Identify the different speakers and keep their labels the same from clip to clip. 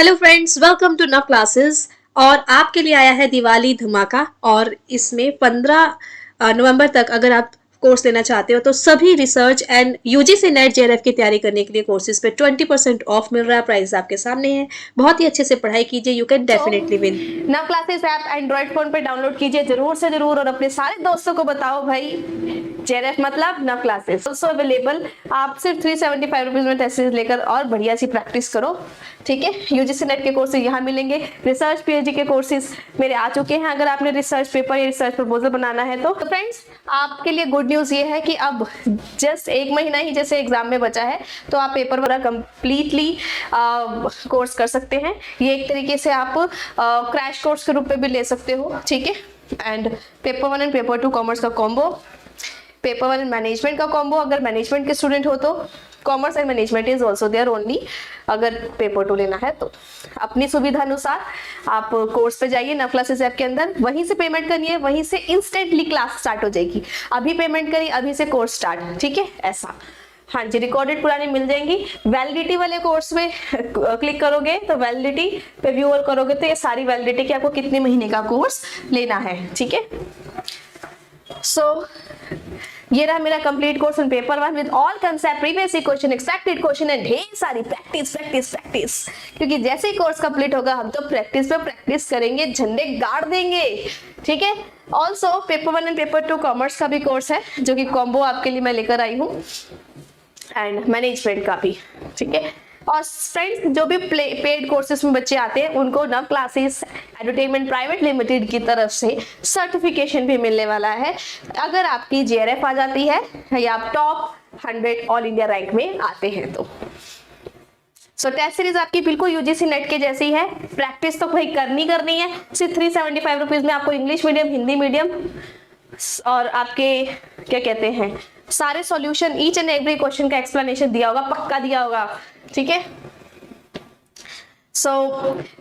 Speaker 1: Hello friends, welcome to नव classes. और आपके लिए आया है दिवाली धमाका। और इसमें 15 नवंबर तक अगर आप कोर्स लेना चाहते हो तो सभी research and UGC net JRF की तैयारी करने के लिए कोर्सेज पे 20% ऑफ मिल रहा है। प्राइस आपके सामने है। बहुत ही अच्छे से पढ़ाई कीजिए, यू कैन डेफिनेटली विन।
Speaker 2: नव क्लासेस ऐप एंड्रॉइड फोन पे डाउनलोड कीजिए जरूर से जरूर और अपने सारे दोस्तों को बताओ भाई जेआरएफ मतलब नव क्लासेस ऑल्सो अवेलेबल। आप सिर्फ 375 रुपीज में टेस्ट सीरीज लेकर और बढ़िया सी प्रैक्टिस करो। ठीक है, यूजीसी नेट के कोर्सेज यहाँ मिलेंगे। रिसर्च पीएचडी के कोर्सेज मेरे आ चुके हैं। अगर आपने रिसर्च पेपर या रिसर्च प्रपोजल बनाना है तो फ्रेंड्स आपके लिए गुड न्यूज ये है कि अब जस्ट 1 महीना ही जैसे एग्जाम में बचा है तो आप पेपर वाला कंप्लीटली कोर्स कर सकते हैं। ये एक तरीके से आप क्रैश कोर्स के रूप में भी ले सकते हो। ठीक है, and paper 1 and paper 2 commerce का कॉम्बो, पेपर 1 एंड मैनेजमेंट का कॉम्बो। अगर मैनेजमेंट के स्टूडेंट हो तो commerce and management is also there only. अगर पेपर 2 लेना है तो अपनी सुविधा अनुसार आप कोर्स पे जाइए नव क्लासेस ऐप के अंदर, वहीं से पेमेंट करनी है, वहीं से इंस्टेंटली क्लास स्टार्ट हो जाएगी। अभी पेमेंट करिए, अभी से कोर्स स्टार्ट। ठीक है, ऐसा। हाँ जी, रिकॉर्डेड पुरानी मिल जाएंगी। वैलिडिटी वाले कोर्स में क्लिक करोगे तो वैलिडिटी पे व्यू और करोगे तो ये सारी वैलिडिटी कि आपको कितने महीने का कोर्स लेना है। ठीक है, सो ये रहा मेरा complete course on paper 1 with all concept, previous question, expected question and ढेर सारी प्रैक्टिस प्रैक्टिस प्रैक्टिस। क्योंकि जैसे ही कोर्स कंप्लीट होगा हम तो प्रैक्टिस पे प्रैक्टिस करेंगे, झंडे गाड़ देंगे। ठीक है, also paper 1 and paper 2 commerce का भी कोर्स है जो कि कॉम्बो आपके लिए मैं लेकर आई हूँ, एंड मैनेजमेंट का भी। ठीक है, और फ्रेंड्स जो भी पेड कोर्सेज में बच्चे आते हैं उनको नव क्लासेस एडवर्टाइजमेंट प्राइवेट लिमिटेड की तरफ से सर्टिफिकेशन भी मिलने वाला है अगर आपकी जेआरएफ आ जाती है या आप टॉप 100 ऑल इंडिया रैंक में आते हैं तो। सो टेस्ट सीरीज आपकी बिल्कुल यूजीसी नेट के जैसी है। प्रैक्टिस तो भाई करनी है। सिर्फ 375 रुपीज में आपको इंग्लिश मीडियम, हिंदी मीडियम और आपके क्या कहते हैं सारे solution, each and every question का एक्सप्लेनेशन दिया होगा, पक्का दिया होगा। ठीक है, सो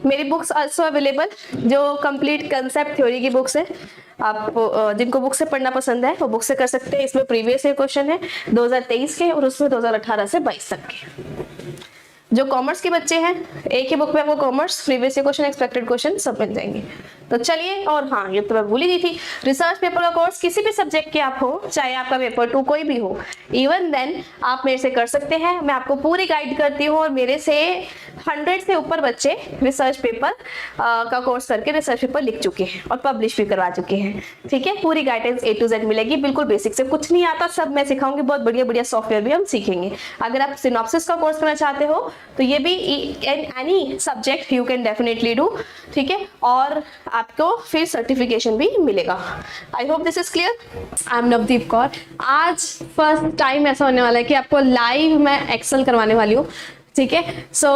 Speaker 2: मेरी बुक्स आल्सो अवेलेबल जो कंप्लीट कंसेप्ट थ्योरी की बुक्स है। आप जिनको बुक से पढ़ना पसंद है वो बुक से कर सकते हैं। इसमें प्रीवियस ईयर क्वेश्चन है 2023 के और उसमें 2018 से 22 तक के। जो कॉमर्स के बच्चे हैं एक ही बुक में आपको commerce, previous year question, expected question सब मिल जाएंगे। तो चलिए, और हाँ ये तो मैं भूल ही गई थी, रिसर्च पेपर का कोर्स किसी भी सब्जेक्ट के आप हो, चाहे आपका पेपर 2 कोई भी हो, इवन देन आप मेरे से कर सकते हैं। मैं आपको पूरी गाइड करती हूँ और मेरे से 100 से ऊपर बच्चे रिसर्च पेपर का कोर्स करके रिसर्च पेपर लिख चुके हैं और पब्लिश भी करवा चुके हैं। ठीक है, पूरी गाइडेंस A to Z मिलेगी, बिल्कुल बेसिक से। कुछ नहीं आता सब मैं सिखाऊंगी, बहुत बढ़िया बढ़िया सॉफ्टवेयर भी हम सीखेंगे। अगर आप सिनॉप्सिस का कोर्स करना चाहते हो तो ये भी any subject you can definitely do. ठीक है, और आपको फिर सर्टिफिकेशन भी मिलेगा। आई hope this is clear. I am Navdeep Kaur. आज फर्स्ट टाइम ऐसा होने वाला है कि आपको लाइव मैं एक्सेल करवाने वाली हूँ। ठीक है, सो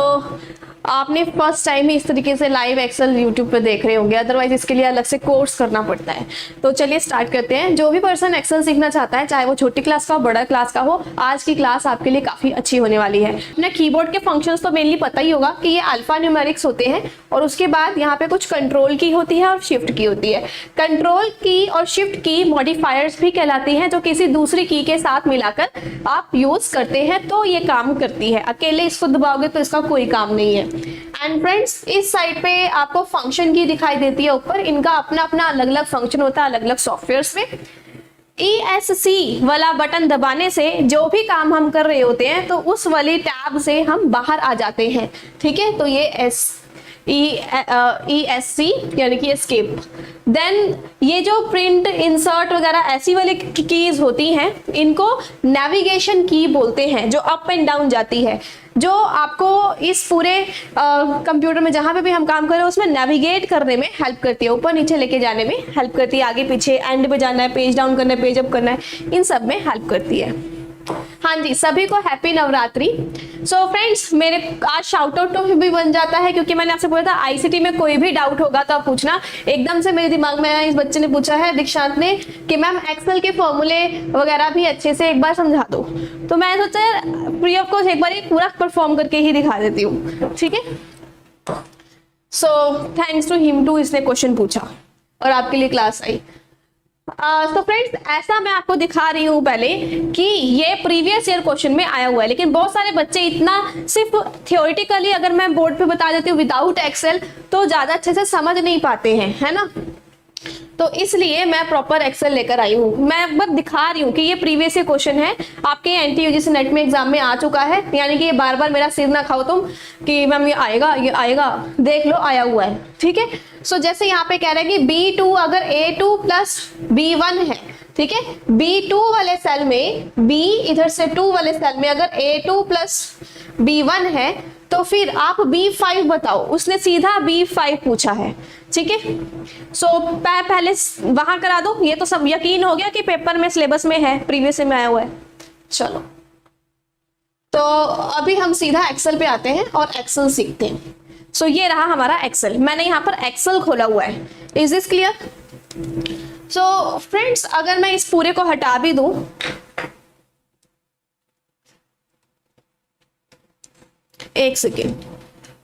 Speaker 2: आपने फर्स्ट टाइम ही इस तरीके से लाइव एक्सेल यूट्यूब पे देख रहे होंगे, अदरवाइज इसके लिए अलग से कोर्स करना पड़ता है। तो चलिए स्टार्ट करते हैं। जो भी पर्सन एक्सेल सीखना चाहता है, चाहे वो छोटी क्लास का हो, बड़ा क्लास का हो, आज की क्लास आपके लिए काफी अच्छी होने वाली है। अपने कीबोर्ड के फंक्शंस तो मेनली पता ही होगा कि ये अल्फा न्यूमेरिक्स होते हैं और उसके बाद यहाँ पे कुछ कंट्रोल की होती है और शिफ्ट की होती है। कंट्रोल की और शिफ्ट की मॉडिफायर्स भी कहलाती हैं, जो किसी दूसरी की के साथ मिलाकर आप यूज करते हैं तो ये काम करती है। अकेले इसको दबाओगे तो इसका कोई काम नहीं है। एंड फ्रेंड्स इस साइड पे आपको फंक्शन की दिखाई देती है ऊपर, इनका अपना अपना अलग अलग फंक्शन होता है अलग अलग सॉफ्टवेयर्स में। ESC वाला बटन दबाने से जो भी काम हम कर रहे होते हैं तो उस वाली टैब से हम बाहर आ जाते हैं। ठीक है, तो ये ESC यानी कि एस्केप। देन ये जो प्रिंट, इंसर्ट वगैरह ऐसी वाली कीज होती हैं इनको नेविगेशन की बोलते हैं, जो अप एंड डाउन जाती है, जो आपको इस पूरे कंप्यूटर में जहां पे भी हम काम कर रहे हैं उसमें नेविगेट करने में हेल्प करती है, ऊपर नीचे लेके जाने में हेल्प करती है, आगे पीछे एंड पे जाना है, पेज डाउन करना है, पेज अप करना है, इन सब में हेल्प करती है। हाँ जी, सभी को हैप्पी नवरात्रि। सो फ्रेंड्स मेरे आज शाउट आउट तो भी बन जाता है क्योंकि मैंने आपसे बोला था आईसीटी में कोई भी डाउट होगा तो आप पूछना। एकदम से मेरे दिमाग में आया, इस बच्चे ने पूछा है दीक्षांत ने कि मैम एक्सेल के फॉर्मूले वगैरह भी अच्छे से एक बार समझा दो, तो मैं सोचा फ्री ऑफ कॉस्ट एक बार पूरा परफॉर्म करके ही दिखा देती हूँ। ठीक है, so thanks to him too, इसने क्वेश्चन पूछा और आपके लिए क्लास आई। तो फ्रेंड्स ऐसा मैं आपको दिखा रही हूँ पहले कि ये प्रीवियस ईयर क्वेश्चन में आया हुआ है, लेकिन बहुत सारे बच्चे इतना सिर्फ थियोरिटिकली अगर मैं बोर्ड पे बता देती हूँ विदाउट एक्सेल तो ज्यादा अच्छे से समझ नहीं पाते हैं, है ना। तो इसलिए मैं प्रॉपर एक्सेल लेकर आई हूँ। मैं बस दिखा रही हूँ कि ये प्रीवियस ईयर क्वेश्चन है, आपके एनटी यूजीसी नेट में एग्जाम में आ चुका है, यानी कि ये बार बार मेरा सिर ना खाओ तुम कि मैम ये आएगा, देख लो आया हुआ है, ठीक है। सो जैसे यहाँ पे कह रहे हैं कि B2 अगर A2 प्लस B1 है, ठीक है, B2 वाले सेल में B इधर से 2 वाले सेल में अगर A2 प्लस B1 है तो फिर आप B5 बताओ। उसने सीधा B5 पूछा है, ठीक है। सो पहले वहां करा दो, ये तो सब यकीन हो गया कि पेपर में सिलेबस में है, प्रीवियस में आया हुआ है। चलो तो अभी हम सीधा एक्सेल पे आते हैं और एक्सेल सीखते हैं। सो ये रहा हमारा एक्सेल, मैंने यहाँ पर एक्सेल खोला हुआ है। Is this clear? So friends अगर मैं इस पूरे को हटा भी दूं, एक सेकेंड,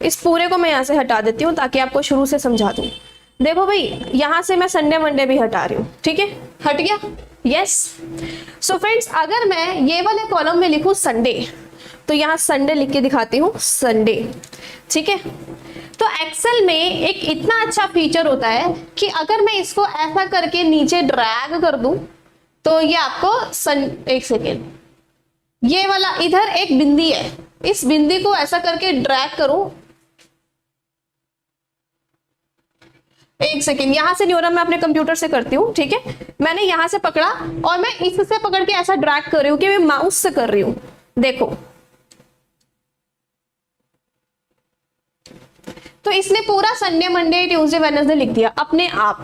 Speaker 2: इस पूरे को मैं यहां से हटा देती हूँ ताकि आपको शुरू से समझा दूं। देखो भाई यहां से मैं संडे मंडे भी हटा रही हूँ, ठीक है, हट गया, यस। सो फ्रेंड्स अगर मैं ये वाले कॉलम में लिखूं संडे, तो यहां संडे लिख के दिखाती हूँ, संडे, ठीक है। तो एक्सेल में एक इतना अच्छा फीचर होता है कि अगर मैं इसको ऐसा करके नीचे ड्रैग कर दूं तो ये आपको एक सेकेंड, ये वाला इधर एक बिंदी है, इस बिंदी को ऐसा करके ड्रैग करूं, एक सेकेंड, यहां से न्यूरम मैं अपने कंप्यूटर से करती हूँ, ठीक है। मैंने यहां से पकड़ा और मैं इससे पकड़ के ऐसा ड्रैग कर रही हूँ कि मैं माउस से कर रही हूं, देखो। तो इसने पूरा संडे मंडे ट्यूसडे वेडनेसडे लिख दिया अपने आप।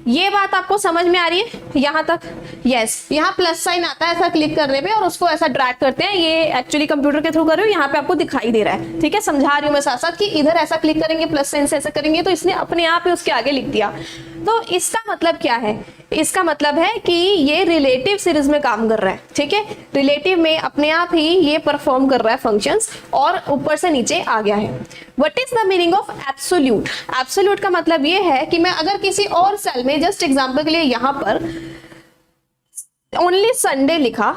Speaker 2: ये बात आपको समझ में आ रही है यहां तक? यस। यहाँ प्लस साइन आता है ऐसा क्लिक करने पे और उसको ऐसा ड्रैग करते हैं, ये एक्चुअली कंप्यूटर के थ्रू कर रही हूँ, यहाँ पे आपको दिखाई दे रहा है, ठीक है। समझा रही हूँ मैं साथ साथ कि इधर ऐसा क्लिक करेंगे प्लस साइन से ऐसा करेंगे, तो इसने अपने आप ही उसके आगे लिख दिया। तो इसका मतलब क्या है? इसका मतलब है कि ये रिलेटिव सीरीज में काम कर रहा है, ठीक है। रिलेटिव में अपने आप ही ये परफॉर्म कर रहा है फंक्शंस और ऊपर से नीचे आ गया है। What is the meaning of absolute? Absolute का मतलब ये है कि मैं अगर किसी और सेल में, जस्ट एग्जांपल के लिए यहां पर ओनली संडे लिखा,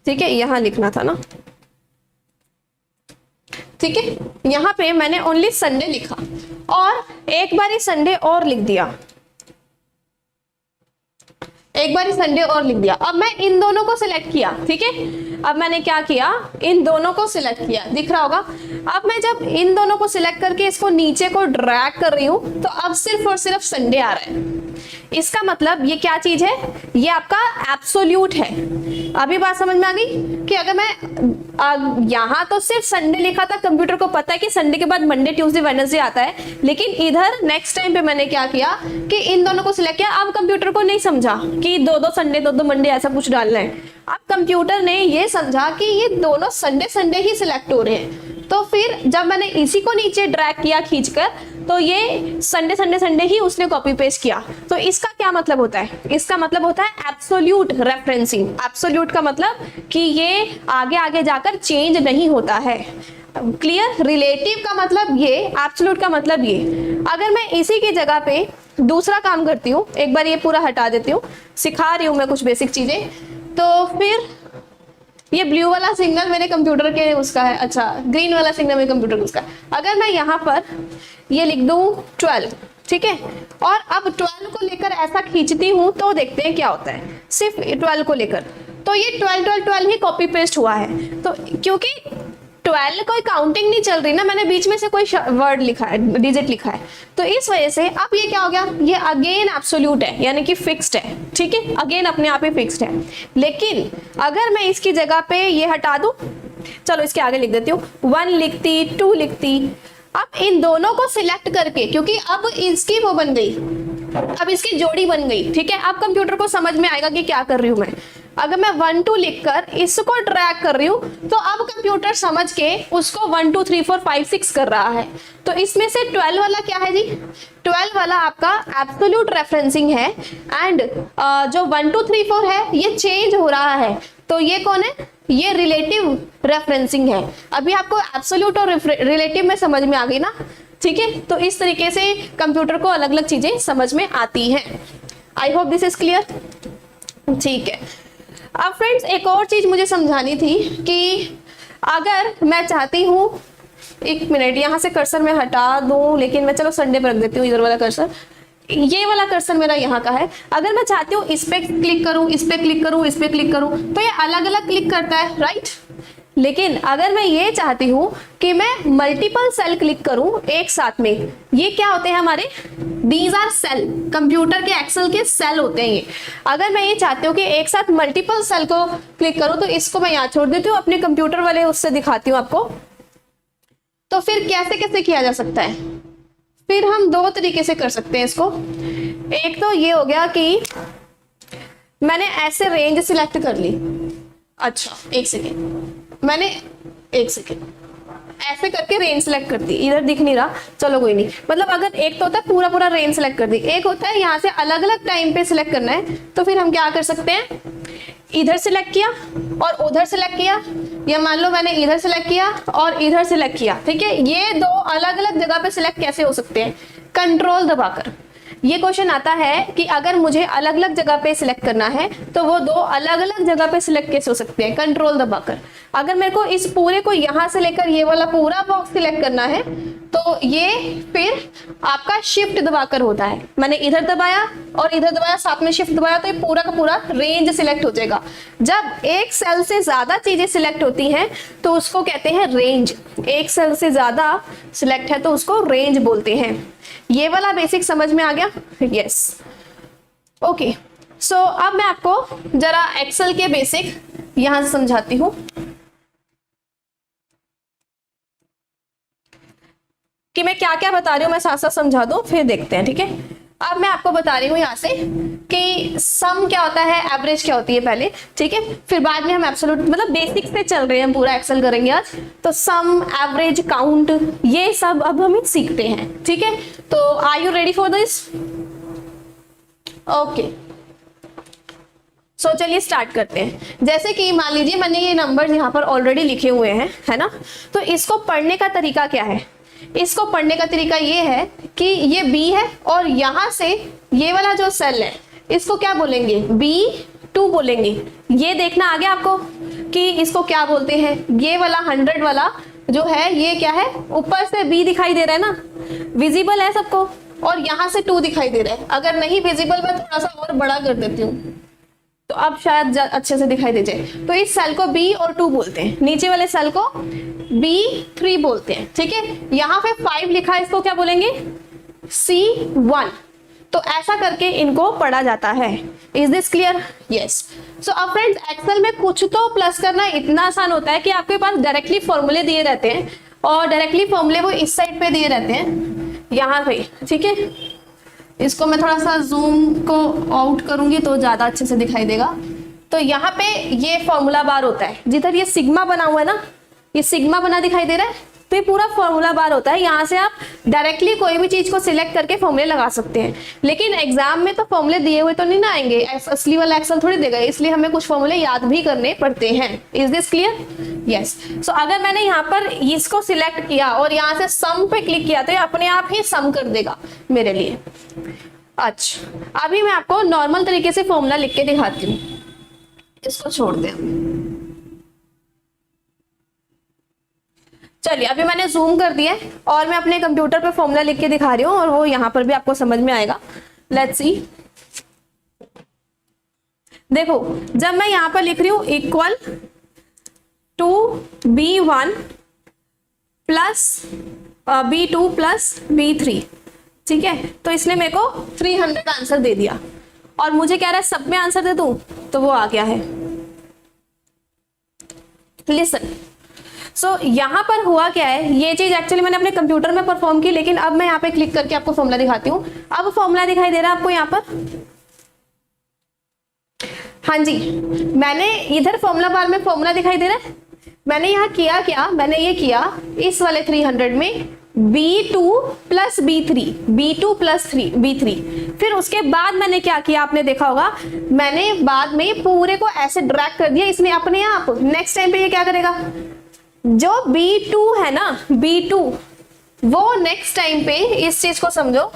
Speaker 2: ठीक है, यहां लिखना था ना, ठीक है, यहां पे मैंने ओनली संडे लिखा और एक बार ही संडे और लिख दिया, एक बार संडे और लिख दिया। अब मैं इन दोनों को सिलेक्ट किया, ठीक है, अब मैंने क्या किया, इन दोनों को सिलेक्ट किया, दिख रहा होगा। अब मैं जब इन दोनों को सिलेक्ट करके इसको नीचे को ड्रैग कर रही हूं तो अब सिर्फ और सिर्फ संडे आ रहा है। इसका मतलब ये क्या चीज है? ये आपका एब्सोल्यूट है। अभी बात समझ में आ गई कि अगर मैं यहां तो सिर्फ संडे लिखा था, कंप्यूटर को पता है कि संडे के बाद मंडे ट्यूसडे वेडनेसडे आता है, लेकिन इधर नेक्स्ट टाइम पे मैंने क्या किया कि इन दोनों को सिलेक्ट किया। अब कंप्यूटर को नहीं समझा कि दो संडे दो मंडे ऐसा कुछ डालना है। अब कंप्यूटर ने ये समझा कि ये दोनों संडे संडे ही सिलेक्ट हो रहे हैं, तो फिर जब मैंने इसी को नीचे ड्रैग किया खींचकर, तो ये संडे संडे संडे ही उसने कॉपी पेस्ट किया। तो इसका क्या मतलब होता है? इसका मतलब होता है एब्सोल्यूट रेफरेंसिंग। एब्सोल्यूट का मतलब कि ये आगे आगे जाकर चेंज नहीं होता है। क्लियर? रिलेटिव का मतलब ये, एब्सोल्यूट का मतलब ये। अगर मैं इसी की जगह पे दूसरा काम करती हूँ, एक बार ये पूरा हटा देती हूँ, सिखा रही हूँ मैं कुछ बेसिक चीजें, तो फिर ये ब्लू वाला सिग्नल मेरे कंप्यूटर के उसका है, अच्छा ग्रीन वाला सिग्नल मेरे कंप्यूटर का उसका है। अगर मैं यहाँ पर ये लिख दूं 12, ठीक है, और अब 12 को लेकर ऐसा खींचती हूँ तो देखते हैं क्या होता है। सिर्फ 12 को लेकर, तो ये 12 12 12 ही कॉपी पेस्ट हुआ है। तो क्योंकि 12 कोई काउंटिंग नहीं चल रही ना, मैंने बीच में से कोई वर्ड लिखा है, डिजिट लिखा है, तो इस वजह से अब ये क्या हो गया, ये अगेन एब्सोल्यूट है, यानी कि फिक्स्ड है, ठीक है, अगेन अपने आप ही फिक्स्ड है। लेकिन अगर मैं इसकी जगह पे ये हटा दूं, चलो इसके आगे लिख देती हूँ, 1 लिखती, 2 लिखती, अब इन दोनों को सिलेक्ट करके, क्योंकि अब इसकी वो बन गई, अब इसकी जोड़ी बन गई, ठीक है। अब कंप्यूटर को समझ में आएगा कि क्या कर रही हूं मैं। अगर मैं 1 2 लिखकर इसको ड्रैग कर रही हूं, तो अब कंप्यूटर समझ के उसको 1 2 3 4 5 6 कर रहा है। तो इसमें से 12 वाला क्या है जी? 12 वाला आपका एब्सोल्यूट रेफरेंसिंग है, एंड जो 1 2 3 4 है ये चेंज हो रहा है, तो ये कौन है? ये रिलेटिव रेफरेंसिंग है। अभी आपको एब्सोल्यूट और रिलेटिव में समझ में आ गई ना, ठीक है। तो इस तरीके से कंप्यूटर को अलग अलग चीजें समझ में आती हैं। I hope this is clear. ठीक है, अब फ्रेंड्स एक और चीज मुझे समझानी थी कि अगर मैं चाहती हूँ, एक मिनट यहाँ से कर्सर मैं हटा दूं, लेकिन मैं चलो संडे पर रख देती हूँ इधर वाला कर्सर। ये वाला कर्सर मेरा यहाँ का है। अगर मैं चाहती हूँ इस पे क्लिक करूँ, इस पे क्लिक करूँ, इस पे क्लिक करूँ, तो ये अलग अलग क्लिक करता है, राइट। लेकिन अगर मैं ये चाहती हूँ कि मैं मल्टीपल सेल क्लिक करूँ एक साथ में, ये क्या होते हैं हमारे, दीज आर सेल, कंप्यूटर के एक्सेल के सेल होते हैं ये। अगर मैं ये चाहती हूँ कि एक साथ मल्टीपल सेल को क्लिक करूँ, तो इसको मैं यहाँ छोड़ देती हूँ, अपने कंप्यूटर वाले उससे दिखाती हूँ आपको। तो फिर कैसे कैसे किया जा सकता है, फिर हम दो तरीके से कर सकते हैं इसको। एक तो ये हो गया कि मैंने ऐसे रेंज सिलेक्ट कर ली, अच्छा एक सेकेंड, मैंने एक सेकेंड ऐसे करके रेंज सेलेक्ट कर दी, इधर दिख नहीं रहा, चलो कोई नहीं। मतलब अगर एक तो होता है पूरा पूरा रेंज सेलेक्ट कर दी, एक होता है यहाँ से अलग अलग टाइम पे सिलेक्ट करना है। तो फिर हम क्या कर सकते हैं, इधर सिलेक्ट किया और उधर सिलेक्ट किया, या मान लो मैंने इधर सिलेक्ट किया और इधर सिलेक्ट किया, ठीक है। ये दो अलग अलग जगह पे सिलेक्ट कैसे हो सकते हैं, कंट्रोल दबाकर। ये क्वेश्चन आता है कि अगर मुझे अलग अलग जगह पे सिलेक्ट करना है तो वो दो अलग अलग जगह पे सिलेक्ट कैसे हो सकते हैं, कंट्रोल दबाकर। अगर मेरे को इस पूरे को यहां से लेकर ये वाला पूरा बॉक्स सिलेक्ट करना है तो ये फिर आपका शिफ्ट दबाकर होता है। मैंने इधर दबाया और इधर दबाया, साथ में शिफ्ट दबाया, तो ये पूरा का पूरा रेंज सिलेक्ट हो जाएगा। जब एक सेल से ज्यादा चीजें सिलेक्ट होती हैं तो उसको कहते हैं रेंज। एक सेल से ज्यादा सिलेक्ट है तो उसको रेंज बोलते हैं। ये वाला बेसिक समझ में आ गया, यस ओके। सो अब मैं आपको जरा एक्सेल के बेसिक यहां से समझाती हूं कि मैं क्या क्या बता रही हूँ, मैं साथ साथ समझा दूं फिर देखते हैं, ठीक है। अब मैं आपको बता रही हूँ यहाँ से कि सम क्या होता है, एवरेज क्या होती है पहले, ठीक है। फिर बाद में हम एब्सोल्यूट, मतलब बेसिक से चल रहे हैं, हम पूरा एक्सेल करेंगे आज। तो सम, एवरेज, काउंट, ये सब अब हम सीखते हैं, ठीक है। तो are you ready for this? Okay, so चलिए स्टार्ट करते हैं। जैसे कि मान लीजिए मैंने ये नंबर्स यहाँ पर ऑलरेडी लिखे हुए हैं, है ना। तो इसको पढ़ने का तरीका क्या है, इसको पढ़ने का तरीका ये है कि ये B है और यहां से ये वाला जो सेल है इसको क्या बोलेंगे, B2 बोलेंगे। ये देखना आ गया आपको कि इसको क्या बोलते हैं। ये वाला 100 वाला जो है ये क्या है, ऊपर से B दिखाई दे रहा है ना, विजिबल है सबको, और यहाँ से 2 दिखाई दे रहा है। अगर नहीं विजिबल, मैं थोड़ा सा और बड़ा कर देती हूँ तो अब शायद अच्छे से दिखाई दे जाए। तो इस सेल को B और 2 बोलते हैं, नीचे वाले सेल को B3 बोलते हैं, ठीक है। यहाँ पे 5 लिखा है, इसको क्या बोलेंगे, C1। तो ऐसा करके इनको पढ़ा जाता है। Is this clear? यस। सो अब फ्रेंड्स एक्सेल में कुछ तो प्लस करना इतना आसान होता है कि आपके पास डायरेक्टली फॉर्मूले दिए रहते हैं, और डायरेक्टली फॉर्मूले वो इस साइड पे दिए रहते हैं, यहाँ पे, ठीक है। इसको मैं थोड़ा सा जूम को आउट करूंगी तो ज्यादा अच्छे से दिखाई देगा। तो यहाँ पे ये फॉर्मूला बार होता है, जिधर ये सिग्मा बना हुआ है ना, ये सिग्मा बना दिखाई दे रहा है, तो ये पूरा फॉर्मूला बार होता है। यहाँ से आप डायरेक्टली कोई भी चीज को सिलेक्ट करके फॉर्मूले लगा सकते हैं। लेकिन एग्जाम में तो फॉर्मूले दिए हुए तो नहीं ना आएंगे, असली वाला एक्सेल थोड़ी देगा, इसलिए हमें कुछ फॉर्मूले याद भी करने पड़ते हैं। Is this clear? यस। सो अगर मैंने यहाँ पर इसको सिलेक्ट किया और यहाँ से सम पे क्लिक किया तो ये अपने आप ही सम कर देगा मेरे लिए। अच्छा, अभी मैं आपको नॉर्मल तरीके से फॉर्मूला लिख के दिखाती हूँ, इसको छोड़ दें। चलिए अभी मैंने जूम कर दिया है और मैं अपने कंप्यूटर पे फॉर्मूला लिख के दिखा रही हूँ, और वो यहाँ पर भी आपको समझ में आएगा। लेट्स सी, देखो जब मैं यहाँ पर लिख रही हूँ equal to B1 plus B2 plus B3, ठीक है। तो इसने मेरे को 300 आंसर दे दिया, और मुझे कह रहा है सब में आंसर दे दूं, तो वो आ गया है। लिसन, सो यहाँ पर हुआ क्या है, ये चीज एक्चुअली मैंने अपने कंप्यूटर में परफॉर्म की, लेकिन अब मैं यहाँ पे क्लिक करके आपको फॉर्मूला दिखाती हूँ। अब फॉर्मूला दिखाई दे रहा है आपको यहाँ पर, हाँ जी, मैंने इधर फॉर्मूला बार में फॉर्मूला दिखाई दे रहा है। मैंने यहाँ किया क्या, मैंने ये किया इस वाले 300 में B2 plus B3, B2 plus B3। फिर उसके बाद मैंने क्या किया, आपने देखा होगा, मैंने बाद में पूरे को ऐसे ड्रैग कर दिया, इसने अपने आप नेक्स्ट टाइम पे ये क्या करेगा, जो B2 है ना, B2 वो नेक्स्ट टाइम पे, इस चीज को समझो,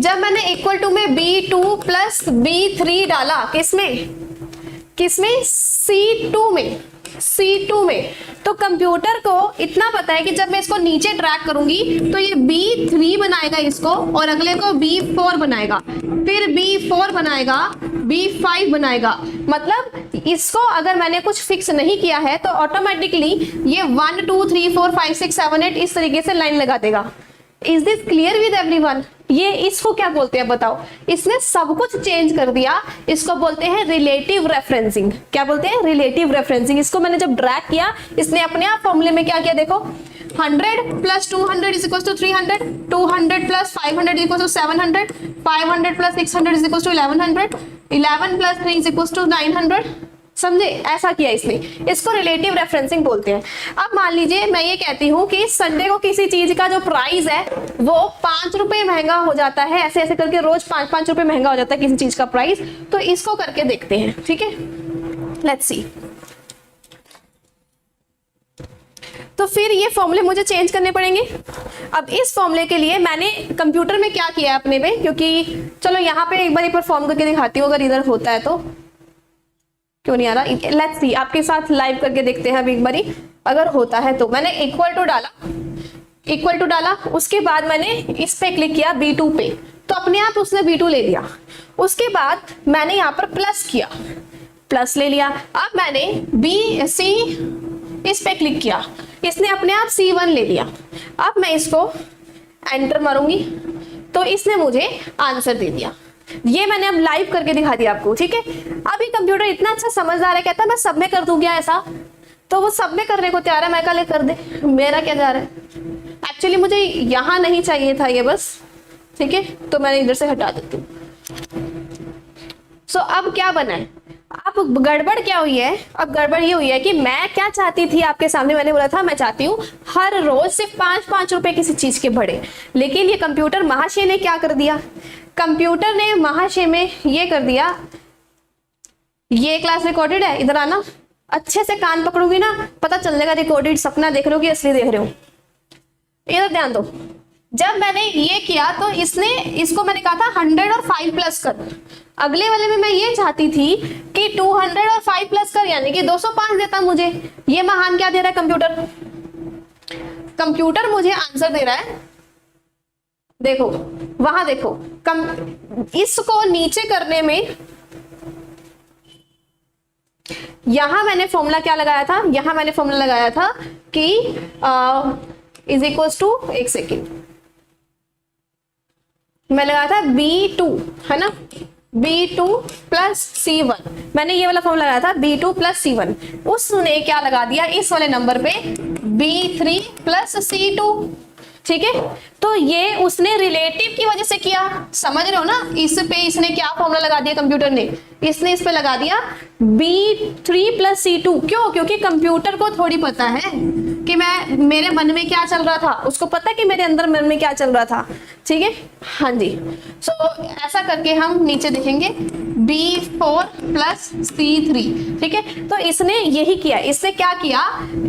Speaker 2: जब मैंने इक्वल टू में B2 प्लस B3 डाला, किसमें C2 में, तो कंप्यूटर को इतना पता है कि जब मैं इसको नीचे ड्रैग करूंगी तो ये B3 बनाएगा इसको, और अगले को B4 बनाएगा, फिर B4 बनाएगा, B5 बनाएगा। मतलब इसको अगर मैंने कुछ फिक्स नहीं किया है तो ऑटोमेटिकली ये 1 2 3 4 5 6 7 8 इस तरीके से लाइन लगा देगा। Is this clear with everyone? ये इसको क्या बोलते हैं बताओ? इसने सब कुछ चेंज कर दिया, इसको बोलते हैं रिलेटिव रेफरेंसिंग। क्या बोलते हैं? Relative referencing. इसको मैंने जब ड्रैग किया, इसने अपने आप फॉर्मूले में क्या किया देखो, 100 plus 200 is equal to 300, 200 plus 500 is equal to 700, 500 plus 600 is equal to 1100, 11 plus 3 is equal to 900। समझे? ऐसा किया इसने, इसको रिलेटिव रेफरेंसिंग बोलते हैं। अब मान लीजिए मैं ये कहती हूँ कि संडे को किसी चीज का जो प्राइस है वो 5 रुपए महंगा हो जाता है, ऐसे ऐसे करके रोज 5-5 रुपए महंगा हो जाता है किसी चीज का प्राइस। तो इसको करके देखते हैं, ठीक है? Let's see. तो फिर ये फॉर्मूले मुझे चेंज करने पड़ेंगे। अब इस फॉर्मूले के लिए मैंने कंप्यूटर में क्या किया है अपने में, क्योंकि चलो यहाँ पे एक बार परफॉर्म करके दिखाती हूँ, अगर इधर होता है तो। क्यों नहीं आ रहा? लेट्स सी, आपके साथ लाइव करके देखते हैं अब एक बारी, अगर होता है तो। मैंने इक्वल टू डाला, उसके बाद मैंने इस पे क्लिक किया B2 पे, तो अपने आप उसने B2 ले लिया। उसके बाद मैंने यहाँ पर प्लस ले लिया। अब मैंने C इस पे क्लिक किया, इसने अपने आप C1 ले लिया। अब मैं इसको एंटर मारूंगी तो इसने मुझे आंसर दे दिया। ये मैंने अब लाइव करके दिखा दिया आपको, ठीक है? अभी कंप्यूटर इतना अच्छा समझदार है, कहता है मैं सब में कर दूं क्या ऐसा, तो वो सब में करने को तैयार है। मैं कल कर दे, मेरा क्या जा रहा है? एक्चुअली मुझे यहाँ नहीं चाहिए था ये, बस ठीक है, तो मैंने इधर से हटा देती हूँ। सो अब क्या बना है? अब गड़बड़ क्या हुई है? अब गड़बड़ ये हुई है कि मैं क्या चाहती थी, आपके सामने मैंने बोला था मैं चाहती हूँ हर रोज सिर्फ 5-5 रुपए किसी चीज के बढ़े, लेकिन ये कंप्यूटर महाशय ने क्या कर दिया? कंप्यूटर ने महाशय में ये कर दिया, ये क्लास रिकॉर्डेड है, इधर आना, अच्छे से कान पकड़ोगी ना पता चल जाएगा रिकॉर्डेड सपना देख रहे हो कि असली देख रहे हो। इधर ध्यान दो। जब मैंने ये किया तो इसको मैंने कहा था 100 और 5 प्लस कर। अगले वाले में मैं ये चाहती थी कि 200 और 5 प्लस कर, यानी कि 205 देता मुझे। ये महान क्या दे रहा है कंप्यूटर मुझे आंसर दे रहा है। देखो वहां देखो, इसको नीचे करने में यहां मैंने फॉर्मूला क्या लगाया था? यहां मैंने फॉर्मूला लगाया था कि इज इक्वल्स टू, एक सेकेंड, मैं लगाया था B2, है ना, B2 प्लस C1। मैंने ये वाला फॉर्मूला लगाया था B2 प्लस C1। उसने क्या लगा दिया इस वाले नंबर पे B3 प्लस C2, ठीक है? तो ये उसने रिलेटिव की वजह से किया, समझ रहे हो ना? इस पे इसने क्या फॉर्मूला लगा दिया कंप्यूटर ने? इसने इस पे लगा दिया B3 प्लस C2। क्यों? क्योंकि कंप्यूटर को थोड़ी पता है कि मेरे मन में क्या चल रहा था, उसको पता है कि मेरे अंदर मन में क्या चल रहा था, ठीक है? हाँ जी। सो ऐसा करके हम नीचे देखेंगे B4 प्लस C3, ठीक है? तो इसने यही किया। इसने क्या किया?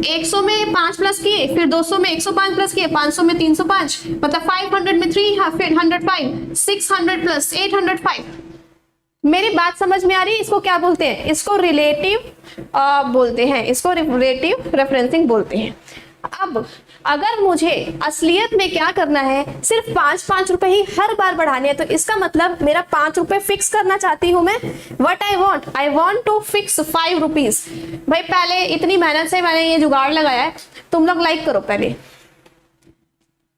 Speaker 2: 100 में 5 प्लस किए, फिर 200 में 105 प्लस किए, 500 में 305, मतलब 500 में 305, 600 प्लस 805। मेरी बात समझ में आ रही है? इसको क्या बोलते हैं? इसको रिलेटिव बोलते हैं, इसको रिलेटिव रेफरेंसिंग बोलते हैं। अब अगर मुझे असलियत में क्या करना है, सिर्फ 5-5 रुपए ही हर बार बढ़ाने हैं, तो इसका मतलब मेरा 5 रुपए फिक्स करना चाहती हूं मैं। What I want to fix 5 rupees. भाई पहले इतनी मेहनत से मैंने ये जुगाड़ लगाया है, तुम लोग लाइक करो पहले।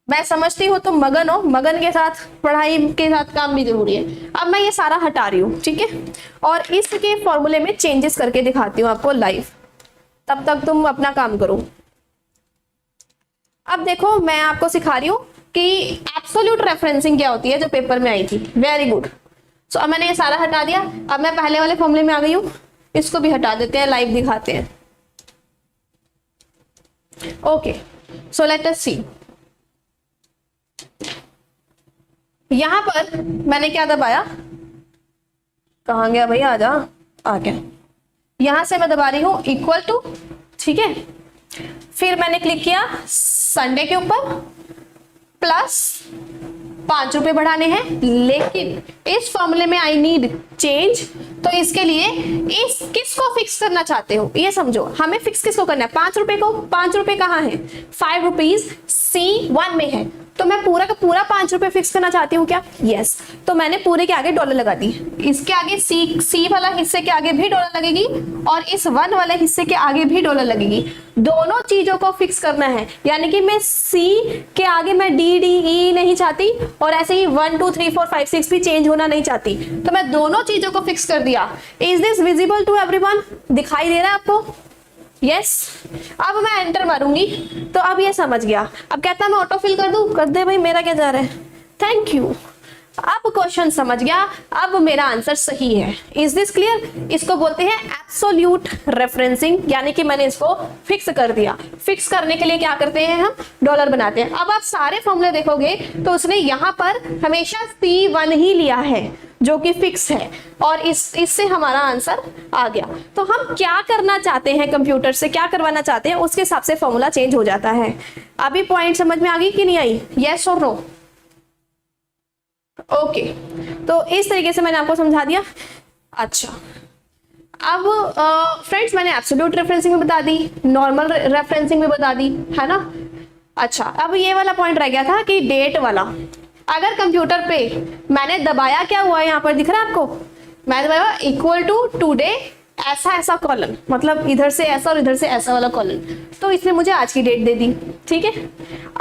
Speaker 2: मैं समझती हूँ तुम मगन हो, मगन के साथ पढ़ाई के साथ काम भी जरूरी है। अब मैं ये सारा हटा रही हूँ, ठीक है? और इसके फॉर्मूले में चेंजेस करके दिखाती हूँ आपको लाइव, तब तक तुम अपना काम करो। अब देखो मैं आपको सिखा रही हूँ कि एब्सोल्यूट रेफरेंसिंग क्या होती है, जो पेपर में आई थी। Very good. सो अब मैंने ये सारा हटा दिया। अब मैं पहले वाले फॉर्मूले में आ गई हूँ, इसको भी हटा देते हैं, लाइव दिखाते हैं। ओके, सो लेट अस सी। यहां पर मैंने क्या दबाया, कहां गया भाई, आ जा, आ गया। यहां से मैं दबा रही हूं इक्वल टू, ठीक है? फिर मैंने क्लिक किया संडे के ऊपर, प्लस ₹5 बढ़ाने हैं, लेकिन इस फॉर्मूले में आई नीड चेंज। तो इसके लिए इस किसको फिक्स करना चाहते हो ये समझो, हमें फिक्स किसको करना है, ₹5 को। ₹5 कहाँ है, ₹5 C1 में है, तो मैं पूरा का पूरा ₹5 फिक्स करना चाहती हूँ क्या, यस। तो मैंने पूरे के आगे डॉलर लगा दी, इसके आगे सी वाला हिस्से के आगे भी डॉलर लगेगी और इस 1 वाले हिस्से के आगे भी डॉलर लगेगी। दोनों चीजों को फिक्स करना है, यानी कि मैं सी के आगे मैं D नहीं चाहती और ऐसे ही 1 2 3 4 5 6 भी चेंज होना नहीं चाहती, तो मैं दोनों चीजों को फिक्स कर दिया। Is this visible to everyone, दिखाई दे रहा है आपको, यस। अब मैं एंटर मारूंगी तो अब ये समझ गया। अब कहता है मैं ऑटो फिल कर दूं, कर दे भाई, मेरा क्या जा रहा है, थैंक यू। अब क्वेश्चन समझ गया, अब मेरा आंसर सही है। इज दिस क्लियर, इसको बोलते हैं एब्सोल्यूट रेफरेंसिंग, यानी कि मैंने इसको फिक्स कर दिया। फिक्स करने के लिए क्या करते हैं, हम डॉलर बनाते हैं। अब आप सारे फॉर्मूले देखोगे तो उसने यहाँ पर हमेशा C1 ही लिया है जो कि फिक्स है, और इससे हमारा आंसर आ गया। तो हम क्या करना चाहते हैं, कंप्यूटर से क्या करवाना चाहते हैं, उसके हिसाब से फॉर्मूला चेंज हो जाता है। अभी पॉइंट समझ में आ गई कि नहीं आई, यस और नो, ओके। तो इस तरीके से मैंने आपको समझा दिया। अच्छा, अब फ्रेंड्स मैंने एब्सोल्यूट रेफरेंसिंग भी बता दी, नॉर्मल रेफरेंसिंग भी बता दी, है ना। अच्छा, अब ये वाला पॉइंट रह गया था कि डेट वाला। अगर कंप्यूटर पे मैंने दबाया, क्या हुआ यहाँ पर दिख रहा है आपको, मैं दबाया इक्वल टू टुडे ऐसा ऐसा कॉलन, मतलब इधर से ऐसा और इधर से ऐसा वाला कॉलन, तो इसने मुझे आज की डेट दे दी, ठीक है।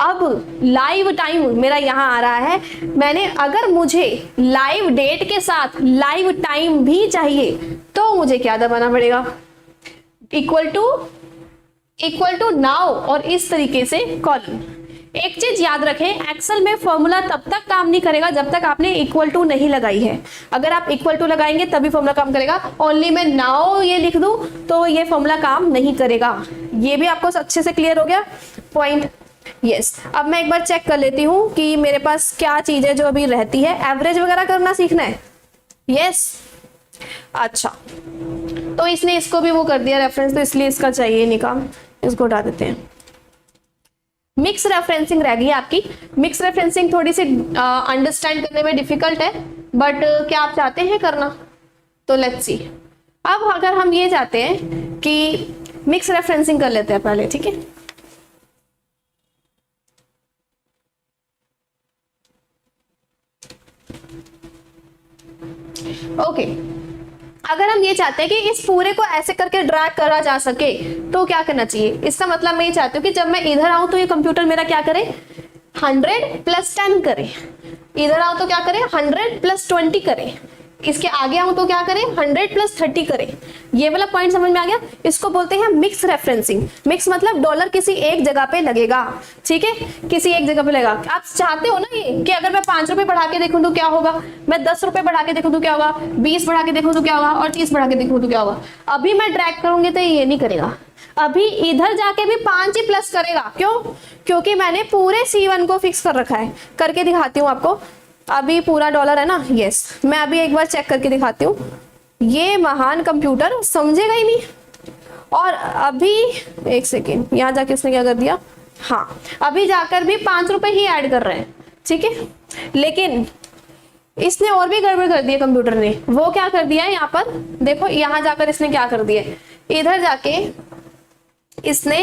Speaker 2: अब लाइव टाइम मेरा यहाँ आ रहा है, मैंने अगर मुझे लाइव डेट के साथ लाइव टाइम भी चाहिए तो मुझे क्या दबाना पड़ेगा, इक्वल टू नाउ, और इस तरीके से कॉलन। एक चीज याद रखें, एक्सेल में फॉर्मूला तब तक काम नहीं करेगा जब तक आपने इक्वल टू नहीं लगाई है। अगर आप इक्वल टू लगाएंगे तभी फॉर्मूला काम करेगा। ओनली मैं नाउ ये लिख दूं तो ये फॉर्मूला काम नहीं करेगा। ये भी आपको अच्छे से क्लियर हो गया पॉइंट, यस। अब मैं एक बार चेक कर लेती हूँ कि मेरे पास क्या चीज है जो अभी रहती है। एवरेज वगैरह करना सीखना है, यस। अच्छा, तो इसने इसको भी वो कर दिया रेफरेंस, तो इसलिए इसका चाहिए नहीं काम, इसको हटा देते हैं। मिक्स रेफरेंसिंग रह गई आपकी। मिक्स रेफरेंसिंग थोड़ी सी अंडरस्टैंड करने में डिफिकल्ट है, बट क्या आप चाहते हैं करना, तो लेट्स सी। अब अगर हम ये चाहते हैं कि मिक्स रेफरेंसिंग कर लेते हैं पहले, ठीक है। ओके, अगर हम ये चाहते हैं कि इस पूरे को ऐसे करके ड्रैग करा जा सके तो क्या करना चाहिए, इसका मतलब मैं ये चाहती हूँ कि जब मैं इधर आऊं तो ये कंप्यूटर मेरा क्या करे, 100 + 10 करे। इधर आऊं तो क्या करे, 100 + 20 करे। इसके आगे आऊं तो क्या करे, 100 + 30 करे। ये वाला पॉइंट समझ में आ गया। इसको बोलते हैं मिक्स रेफरेंसिंग। मिक्स मतलब डॉलर किसी एक जगह पे लगेगा, ठीक है, किसी एक जगह पे लगेगा। आप चाहते हो ना ये कि अगर मैं ₹5 बढ़ा के देखूं तो क्या होगा, मैं ₹10 बढ़ा के देखूं तो क्या होगा, 20 बढ़ा के देखूं तो क्या होगा, और 30 बढ़ा के देखूं तो क्या होगा। अभी मैं ड्रैग करूंगी तो ये नहीं करेगा, अभी इधर जाके भी 5 ही प्लस करेगा। क्यों, क्योंकि मैंने पूरे C1 को फिक्स कर रखा है। करके दिखाती हूँ आपको। अभी पूरा डॉलर है ना, यस। मैं अभी एक बार चेक करके दिखाती हूँ। ये महान कंप्यूटर समझेगा ही नहीं। और अभी एक सेकेंड, यहाँ जाके उसने क्या कर दिया, हाँ, अभी जाकर भी ₹5 ही ऐड कर रहे हैं, ठीक है। लेकिन इसने और भी गड़बड़ कर दी है कंप्यूटर ने। वो क्या कर दिया है, यहाँ पर देखो, यहाँ जाकर इसने क्या कर दिया है, इधर जाके इसने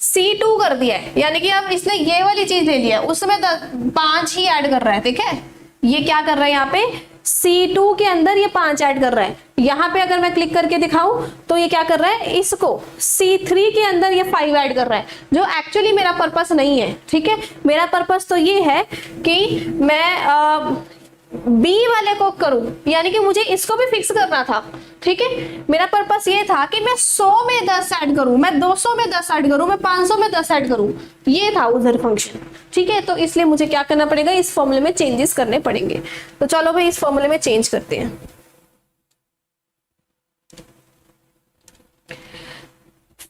Speaker 2: C2 कर दिया है, यानी कि अब इसने ये वाली चीज ले लिया है, उसमें 5 ही ऐड कर रहा है, ठीक है। ये क्या कर रहा है, यहाँ पे C2 के अंदर ये 5 ऐड कर रहा है। यहाँ पे अगर मैं क्लिक करके दिखाऊं तो ये क्या कर रहा है, इसको C3 के अंदर ये 5 ऐड कर रहा है, जो एक्चुअली मेरा पर्पस नहीं है, ठीक है। मेरा पर्पस तो ये है कि मैं B वाले को करूं, यानी कि मुझे इसको भी फिक्स करना था, ठीक है। मेरा पर्पस ये था कि मैं 100 में 10 ऐड करूं, मैं 200 में 10 ऐड करूं, मैं 500 में 10 ऐड करूं, ये था उधर फंक्शन, ठीक है। तो इसलिए मुझे क्या करना पड़ेगा, इस फॉर्मूले में चेंजेस करने पड़ेंगे। तो चलो भाई इस फॉर्मूले में चेंज करते हैं।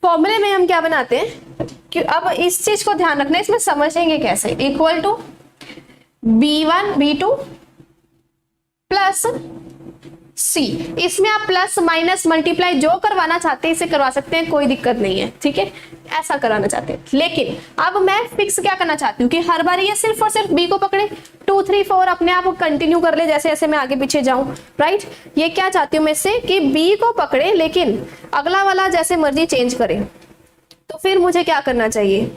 Speaker 2: फॉर्मूले में हम क्या बनाते हैं कि अब इस चीज को ध्यान रखना है, इसमें समझेंगे कैसे। Equal to B1 B2 plus C। इसमें आप प्लस माइनस मल्टीप्लाई जो करवाना चाहते हैं इसे करवा सकते हैं, कोई दिक्कत नहीं है, ठीक है। ऐसा कराना चाहते हैं। लेकिन अब मैं फिक्स क्या करना चाहती हूँ कि हर बार ये सिर्फ और सिर्फ बी को पकड़े, 2 3 4 अपने आप कंटिन्यू कर ले जैसे जैसे मैं आगे पीछे जाऊं, राइट। ये क्या चाहती हूँ मैं इससे कि बी को पकड़े लेकिन अगला वाला जैसे मर्जी चेंज करे। तो फिर मुझे क्या करना चाहिए,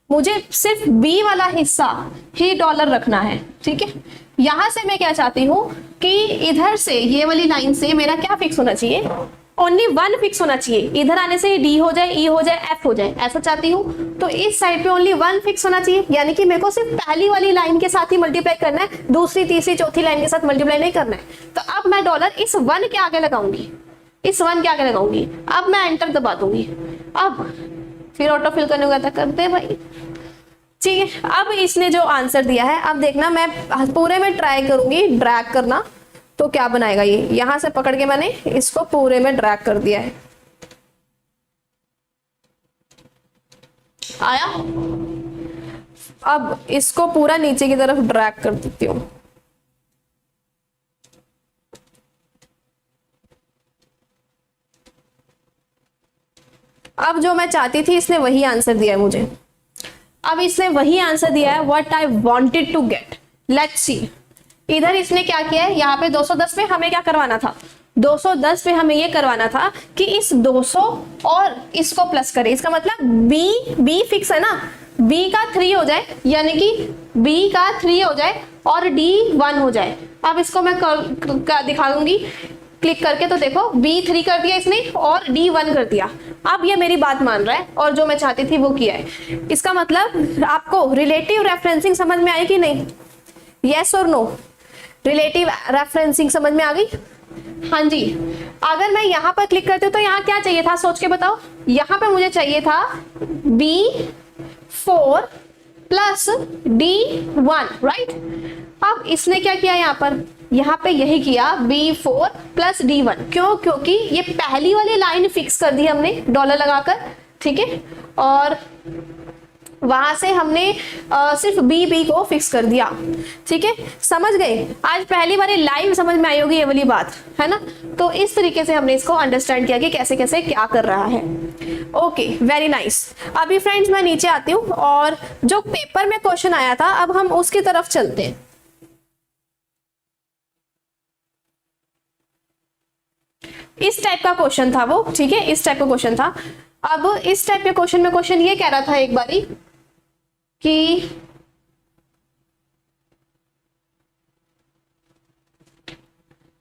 Speaker 2: मुझे सिर्फ बी वाला हिस्सा ही डॉलर रखना है, ठीक है। यहां से मैं क्या चाहती हूं कि इधर से ये वाली लाइन से मेरा क्या फिक्स होना चाहिए, ओनली 1 फिक्स होना चाहिए। इधर आने से डी हो जाए, ई हो जाए, एफ हो जाए, ऐसा चाहती हूँ। तो इस साइड पे ओनली 1 फिक्स होना चाहिए, यानी कि मेरे को सिर्फ पहली वाली लाइन के साथ ही मल्टीप्लाई करना है, दूसरी तीसरी चौथी लाइन के साथ मल्टीप्लाई नहीं करना है। तो अब मैं डॉलर इस 1 के आगे लगाऊंगी, इस 1 के आगे लगाऊंगी। अब मैं एंटर दबा दूंगी। अब फिर ऑटो फिल करने का करते हैं भाई, ठीक है। अब इसने जो आंसर दिया है, अब देखना मैं पूरे में ट्राई करूंगी ड्रैग करना, तो क्या बनाएगा ये। यहां से पकड़ के मैंने इसको पूरे में ड्रैग कर दिया है, आया। अब इसको पूरा नीचे की तरफ ड्रैग कर देती हूँ। अब जो मैं चाहती थी इसने वही आंसर दिया है मुझे। अब इसने वही आंसर दिया है what I wanted to get. Let's see, इधर इसने क्या किया है, यहाँ पे 210 पे हमें क्या करवाना था, 210 पे हमें ये करवाना था कि इस 200 और इसको प्लस करें। इसका मतलब बी फिक्स है ना, बी का 3 हो जाए, यानी कि बी का 3 हो जाए और डी 1 हो जाए। अब इसको मैं दिखा दूंगी क्लिक करके, तो देखो B3 कर दिया इसने और D1 कर दिया। अब ये मेरी बात मान रहा है और जो मैं चाहती थी वो किया है। इसका मतलब आपको रिलेटिव रेफरेंसिंग समझ में आई कि नहीं, यस और नो। रिलेटिव रेफरेंसिंग समझ में आ गई, हाँ जी। अगर मैं यहाँ पर क्लिक करती हूँ तो यहाँ क्या चाहिए था, सोच के बताओ। यहाँ पे मुझे चाहिए था B4 प्लस D1, राइट। अब इसने क्या किया यहाँ पे यही किया, B4 प्लस D1। क्यों, क्योंकि ये पहली वाली लाइन फिक्स कर दी हमने डॉलर लगाकर, ठीक है। और वहां से हमने सिर्फ बी को फिक्स कर दिया, ठीक है। समझ गए, आज पहली बार लाइव समझ में आई होगी ये वाली बात, है ना। तो इस तरीके से हमने इसको अंडरस्टैंड किया कि कैसे कैसे क्या कर रहा है। Okay, very nice. अभी फ्रेंड्स मैं नीचे आती हूँ और जो पेपर में क्वेश्चन आया था अब हम उसकी तरफ चलते हैं। इस टाइप का क्वेश्चन था वो, ठीक है, इस टाइप का क्वेश्चन था। अब इस टाइप के क्वेश्चन में क्वेश्चन ये कह रहा था एक बारी कि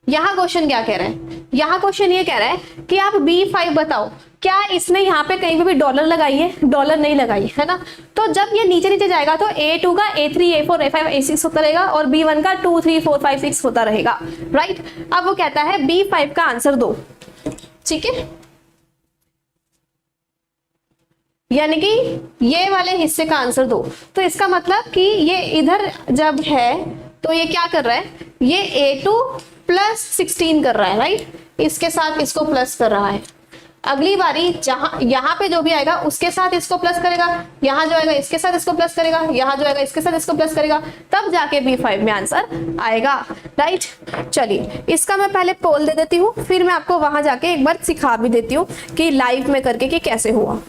Speaker 2: यहां क्वेश्चन क्या कह रहा है, यहां क्वेश्चन ये कह रहा है कि आप B5 बताओ, क्या इसने यहाँ पे कहीं पे भी डॉलर लगाई है, डॉलर नहीं लगाई है ना। तो जब ये नीचे नीचे जाएगा तो A2 का A3 A4 A5 A6 होता रहेगा और B1 का 2 3 4 5 6 होता रहेगा, राइट। अब वो कहता है B5 का आंसर दो, ठीक है, यानी कि ये वाले हिस्से का आंसर दो। तो इसका मतलब कि ये इधर जब है तो ये क्या कर रहा है, ये A2 प्लस 16 कर रहा है, राइट। इसके साथ इसको प्लस कर रहा है। अगली बारी जहां यहाँ पे जो भी आएगा उसके साथ इसको प्लस करेगा, यहाँ जो आएगा इसके साथ इसको प्लस करेगा, यहाँ जो आएगा इसके साथ इसको प्लस करेगा, तब जाके B5 में आंसर आएगा, राइट। चलिए इसका मैं पहले पोल दे देती हूँ, फिर मैं आपको वहां जाके एक बार सिखा भी देती हूँ कि लाइव में करके कि कैसे हुआ।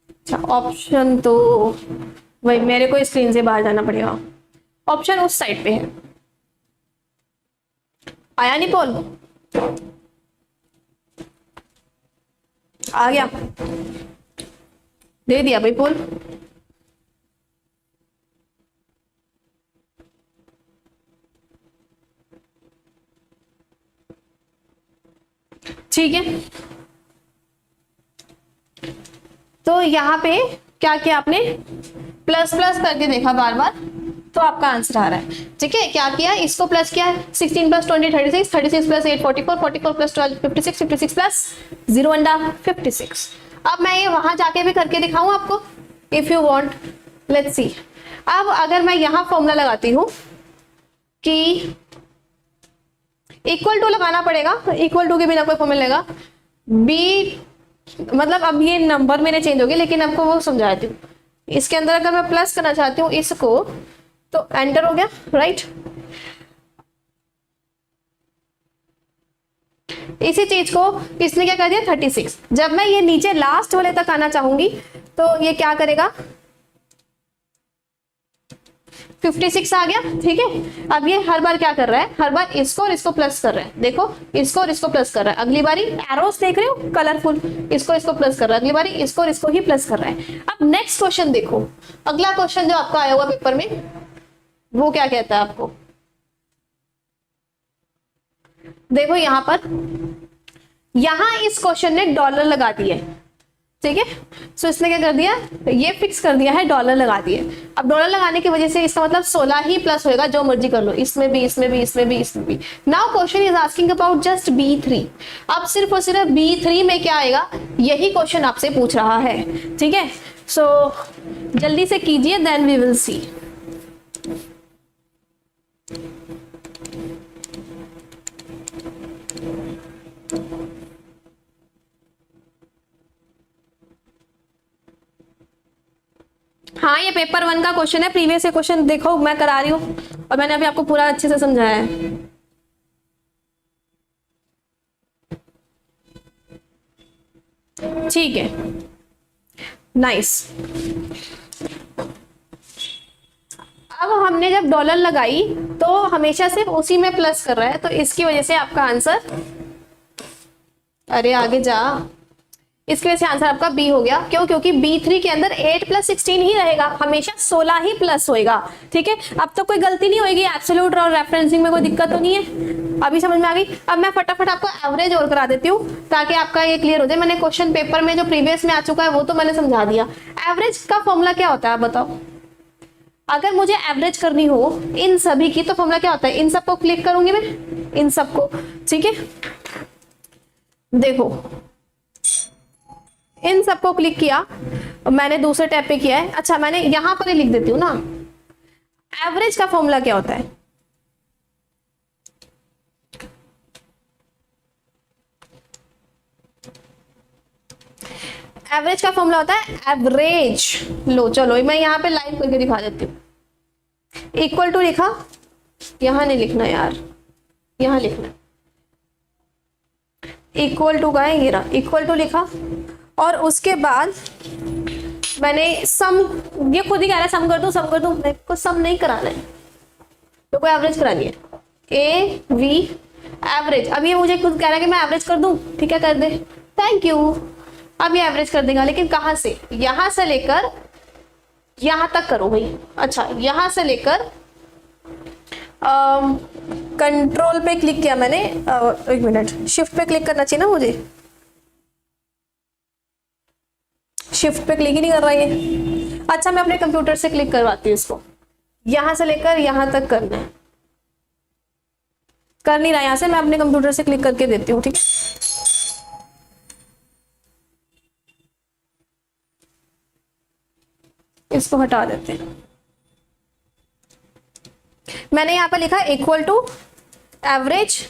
Speaker 2: अच्छा, ऑप्शन तो वही मेरे को स्क्रीन से बाहर जाना पड़ेगा, ऑप्शन उस साइड पे है। आया नहीं पोल, आ गया, दे दिया भाई पोल। ठीक है, तो यहाँ पे क्या किया आपने, प्लस प्लस करके देखा बार बार, तो आपका आंसर आ रहा है, ठीक है। क्या किया, इसको प्लस किया, 16 प्लस 20 36, 36 प्लस 8 44, 44 प्लस 12 56, 56 प्लस 0 अंडा 56। अब मैं ये वहां जाके भी करके दिखाऊं आपको, if you want, let's see. अब अगर मैं यहाँ फॉर्मूला लगाती हूँ कि इक्वल टू लगाना पड़ेगा, इक्वल टू के बिना कोई फॉर्मूला लेगा, बी मतलब अब ये नंबर मेरे चेंज हो गए, लेकिन आपको वो समझाती हूँ। इसके अंदर अगर मैं प्लस करना चाहती हूँ इसको, तो एंटर हो गया, राइट। इसी चीज को इसने क्या कर दिया 36। जब मैं ये नीचे लास्ट वाले तक आना चाहूंगी तो ये क्या करेगा 56 आ गया, ठीक है। अब ये हर बार क्या कर रहा है, हर बार इसको और इसको प्लस कर रहा है, देखो इसको और इसको प्लस कर रहा है। अगली बारी एरोस देख रहे हो कलरफुल, इसको प्लस कर रहा है, अगली बारी इसको और इसको ही प्लस कर रहा है। अब नेक्स्ट क्वेश्चन देखो, अगला क्वेश्चन जो आपका आया हुआ पेपर में वो क्या कहता है आपको, देखो यहां पर, यहां इस क्वेश्चन ने डॉलर लगा दिया है, ठीक है। सो इसने क्या कर दिया, ये फिक्स कर दिया है, डॉलर लगा दिए। अब डॉलर लगाने की वजह से इसका मतलब 16 ही प्लस होएगा, जो मर्जी कर लो, इसमें भी, इसमें भी, इसमें भी, इसमें भी। Now question is asking about just B3। अब सिर्फ और सिर्फ B3 में क्या आएगा, यही क्वेश्चन आपसे पूछ रहा है, ठीक है। सो जल्दी से कीजिए, देन वी विल सी। हाँ, ये पेपर 1 का क्वेश्चन है, प्रीवियस क्वेश्चन देखो मैं करा रही हूँ और मैंने अभी आपको पूरा अच्छे से समझाया है। ठीक है, नाइस। अब हमने जब डॉलर लगाई तो हमेशा सिर्फ उसी में प्लस कर रहा है, तो इसकी वजह से आपका आंसर, अरे आगे जा, इसकी वजह से आंसर आपका बी हो गया। क्यों, क्योंकि B3 के अंदर 8 + 16 ही रहेगा, हमेशा 16 ही प्लस होएगा, ठीक है। अब तो कोई गलती नहीं होगी, एब्सोल्यूट और रेफरेंसिंग में कोई दिक्कत तो नहीं है, अभी समझ में आ गई। अब मैं फटाफट आपको एवरेज और करा देती हूँ ताकि आपका ये क्लियर हो जाए। मैंने क्वेश्चन पेपर में जो प्रीवियस में आ चुका है वो तो मैंने समझा दिया। एवरेज का फॉर्मूला क्या होता है आप बताओ, अगर मुझे एवरेज करनी हो इन सभी की तो फॉर्मूला क्या होता है, इन सबको क्लिक करूंगी मैं, इन सबको, ठीक है। देखो इन सबको क्लिक किया, मैंने दूसरे टैब पे किया है। अच्छा, मैंने यहां पर ही लिख देती हूँ ना, एवरेज का फॉर्मूला क्या होता है, एवरेज का फॉर्मूला होता है एवरेज। लो चलो मैं यहां पे लाइन करके दिखा देती हूँ। इक्वल टू लिखा, यहां नहीं लिखना यार, यहां लिखना, इक्वल टू का है ये रहा, इक्वल टू लिखा और उसके बाद मैंने सम, ये खुद ही कह रहा है सम कर दूं, सम कर दूं, मेरे को सम नहीं कराना है, तो कोई एवरेज करानी है, ए वी एवरेज। अब ये मुझे खुद कह रहा है कि मैं एवरेज कर दूं, ठीक है कर दे, थैंक यू। अब ये एवरेज कर देगा, लेकिन कहां से, यहां से लेकर यहां तक करो भाई। अच्छा, यहां से लेकर कंट्रोल पे क्लिक किया मैंने, एक मिनट, शिफ्ट पे क्लिक करना चाहिए ना मुझे, शिफ्ट पे क्लिक ही नहीं कर रहा ये। अच्छा, मैं अपने कंप्यूटर से क्लिक करवाती हूँ इसको, यहां से लेकर यहां तक करना है, कर नहीं रहा यहां से, मैं अपने कंप्यूटर से क्लिक करके देती हूँ, ठीक है। इसको हटा देते हैं। मैंने यहाँ पर लिखा इक्वल टू एवरेज,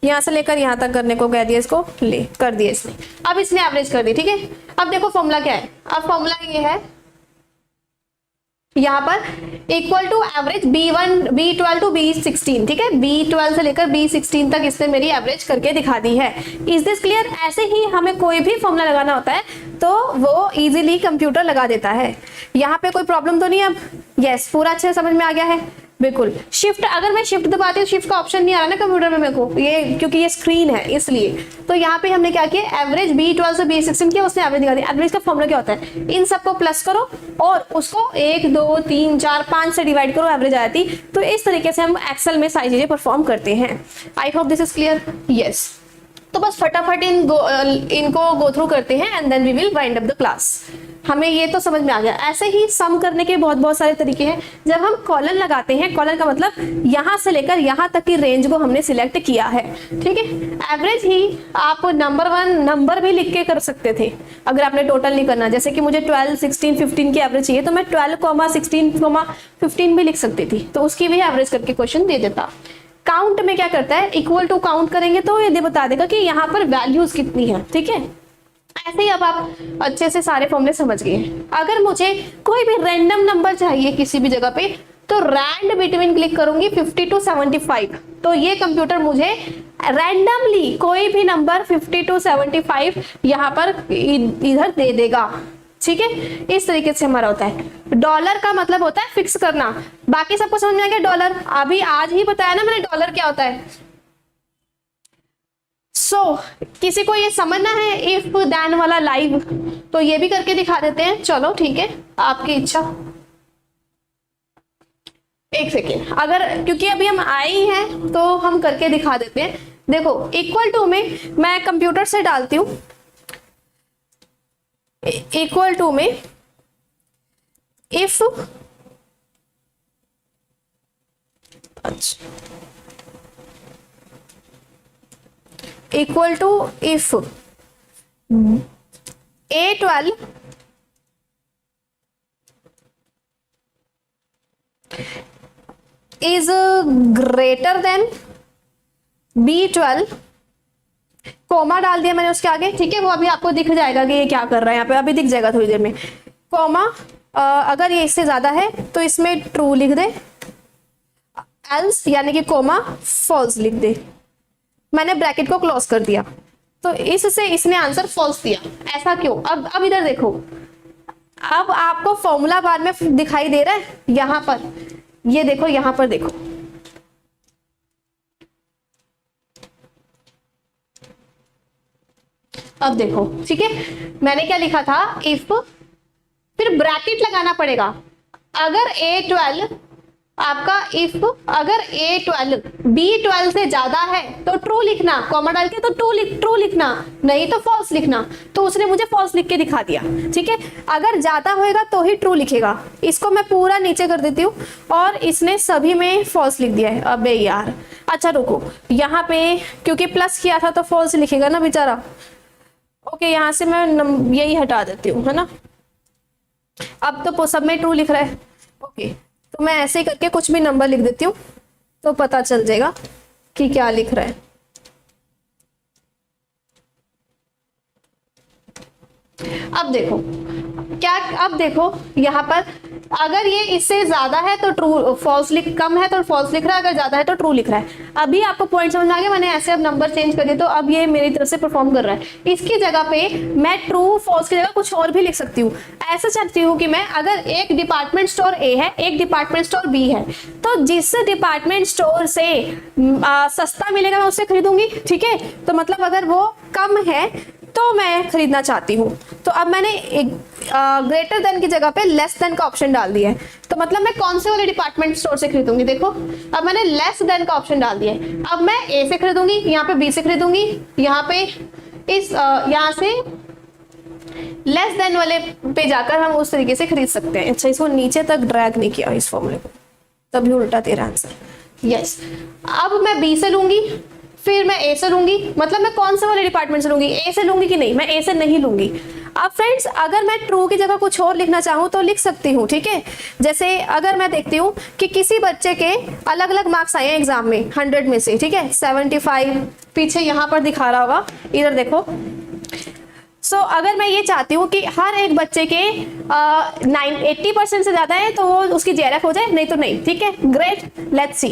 Speaker 2: यहां से लेकर यहां तक करने को कह दिया, इसको ले कर दिया इसने। अब इसने एवरेज कर दी, ठीक है। अब देखो फॉर्मूला क्या है, अब फॉर्मूला ये है यहां पर equal to average B12 to B16, ठीक है। B12 से लेकर B16 तक इसने मेरी एवरेज करके दिखा दी है। Is this clear? ऐसे ही हमें कोई भी फॉर्मूला लगाना होता है तो वो इजीली कंप्यूटर लगा देता है। यहाँ पे कोई प्रॉब्लम तो नहीं है? अब यस, पूरा अच्छे से समझ में आ गया है, बिल्कुल। शिफ्ट, अगर मैं शिफ्ट दबाती हूँ, शिफ्ट का ऑप्शन नहीं आ रहा ना कंप्यूटर में मेरे को, ये क्योंकि ये स्क्रीन है इसलिए। तो यहाँ पे हमने क्या किया, एवरेज B12 से B16 किया, उसने एवरेज दिखा दी। एवरेज का फॉर्मूला क्या होता है, इन सबको प्लस करो और उसको 1 2 3 4 5 से डिवाइड करो, एवरेज आ जाती। तो इस तरीके से हम एक्सेल में सारी चीजें परफॉर्म करते हैं। I hope this is clear. Yes, तो बस फटाफट इनको गो थ्रू करते हैं and then we will wind up the class. हमें ये तो समझ में आ गया। ऐसे ही सम करने के बहुत सारे तरीके हैं। जब हम कॉलन लगाते हैं, कॉलन का मतलब यहां से लेकर यहां तक की रेंज को हमने सिलेक्ट किया है, ठीक है। एवरेज ही आप नंबर 1 नंबर भी लिख के कर सकते थे अगर आपने टोटल नहीं करना। जैसे कि मुझे 12 16 15 की एवरेज चाहिए तो मैं 12, 16, 15 भी लिख सकती थी, तो उसकी भी एवरेज करके क्वेश्चन दे देता। काउंट में क्या करता है, इक्वल टू काउंट करेंगे तो ये बता देगा कि यहाँ पर वैल्यूज कितनी है, ठीक है। ऐसे ही अब आप अच्छे से सारे फॉर्मूले समझ गए। अगर मुझे कोई भी रैंडम नंबर चाहिए किसी भी जगह पे तो रैंड बिटवीन क्लिक करूंगी 50 to 75, तो ये कंप्यूटर मुझे रैंडमली कोई भी नंबर 50 to 75 यहाँ पर इधर दे देगा। ठीक है, इस तरीके से हमारा होता है। डॉलर का मतलब होता है फिक्स करना। बाकी सबको समझ में आ गया? डॉलर अभी आज ही बताया ना मैंने डॉलर क्या होता है। किसी को ये समझना है इफ देन वाला लाइव, तो ये भी करके दिखा देते हैं। चलो ठीक है, आपकी इच्छा। एक सेकेंड, अगर क्योंकि अभी हम आए ही हैं तो हम करके दिखा देते हैं। देखो इक्वल टू में मैं कंप्यूटर से डालती हूं, इक्वल टू में इफ, अच्छा, equal to if A12 is greater than B12, comma डाल दिया मैंने उसके आगे। ठीक है, वो अभी आपको दिख जाएगा कि ये क्या कर रहा है यहाँ पे, अभी दिख जाएगा थोड़ी देर में। कोमा अगर ये इससे ज्यादा है तो इसमें ट्रू लिख दे, एल्स यानी कि कोमा फॉल्स लिख दे। मैंने ब्रैकेट को क्लोज कर दिया, तो इससे इसने आंसर फॉल्स दिया। ऐसा क्यों? अब इधर देखो, अब आपको फॉर्मूला बार में दिखाई दे रहा है यहां पर, ये देखो यहां पर देखो, अब देखो। ठीक है, मैंने क्या लिखा था? इफ, फिर ब्रैकेट लगाना पड़ेगा। अगर A12 आपका, इफ अगर A12 B12 से ज्यादा है तो ट्रू लिखना, कॉमा डाल के तो ट्रू लिखना, नहीं तो फॉल्स लिखना। तो उसने मुझे फॉल्स लिख के दिखा दिया। ठीक है, अगर ज्यादा होएगा तो ही ट्रू लिखेगा। इसको मैं पूरा नीचे कर देती हूँ और इसने सभी में फॉल्स लिख दिया है। अबे यार, अच्छा रुको, यहाँ पे क्योंकि प्लस किया था तो फॉल्स लिखेगा ना बेचारा। ओके, यहाँ से मैं यही हटा देती हूँ, है ना। अब तो सब में ट्रू लिख रहा है। ओके, तो मैं ऐसे ही करके कुछ भी नंबर लिख देती हूँ तो पता चल जाएगा कि क्या लिख रहा है। अब देखो क्या, अब देखो यहाँ पर अगर ये इससे ज्यादा है तो ट्रू, फॉल्स लिख, कम है तो फॉल्स लिख रहा है, अगर ज्यादा है तो ट्रू लिख रहा है। अभी आपको पॉइंट समझ में आ गया? मैंने ऐसे अब नंबर चेंज कर दिए तो अब ये मेरी तरफ से परफॉर्म कर रहा है। इसकी जगह पे मैं ट्रू फॉल्स की जगह कुछ और भी लिख सकती हूँ। ऐसा चाहती हूँ कि मैं, अगर एक डिपार्टमेंट स्टोर A है, एक डिपार्टमेंट स्टोर B है, तो जिस डिपार्टमेंट स्टोर से सस्ता मिलेगा मैं उससे खरीदूंगी। ठीक है, तो मतलब अगर वो कम है तो मैं खरीदना चाहती हूँ। तो अब मैंने ग्रेटर देन की जगह पे लेस देन का ऑप्शन डाल दिया है। तो मतलब मैं कौन से वाले डिपार्टमेंट स्टोर से खरीदूंगी? देखो अब मैंने लेस देन का ऑप्शन डाल दिया है। अब मैं A से खरीदूंगी, यहाँ पे B से खरीदूंगी, यहाँ पे इस यहाँ से लेस देन वाले पे जाकर हम उस तरीके से खरीद सकते हैं। अच्छा, इसको नीचे तक ड्रैग नहीं किया इस फॉर्मूले को, तभी उल्टा तेरा आंसर। यस, अब मैं B से लूंगी, फिर मैं A से लूंगी। मतलब मैं कौन से वाले डिपार्टमेंट से लूंगी? A से लूंगी कि नहीं? मैं A से नहीं लूंगी। अब फ्रेंड्स, अगर मैं ट्रू की जगह कुछ और लिखना चाहूँ तो लिख सकती हूँ। ठीक है, जैसे अगर मैं देखती हूँ कि किसी बच्चे के अलग अलग मार्क्स आए हैं एग्जाम में 100 में से, ठीक है, 75 पीछे यहाँ पर दिखा रहा होगा, इधर देखो। अगर मैं ये चाहती हूँ कि हर एक बच्चे के 80% से ज्यादा है तो वो उसकी JRF हो जाए, नहीं तो नहीं। ठीक है, ग्रेट, लेट्स सी।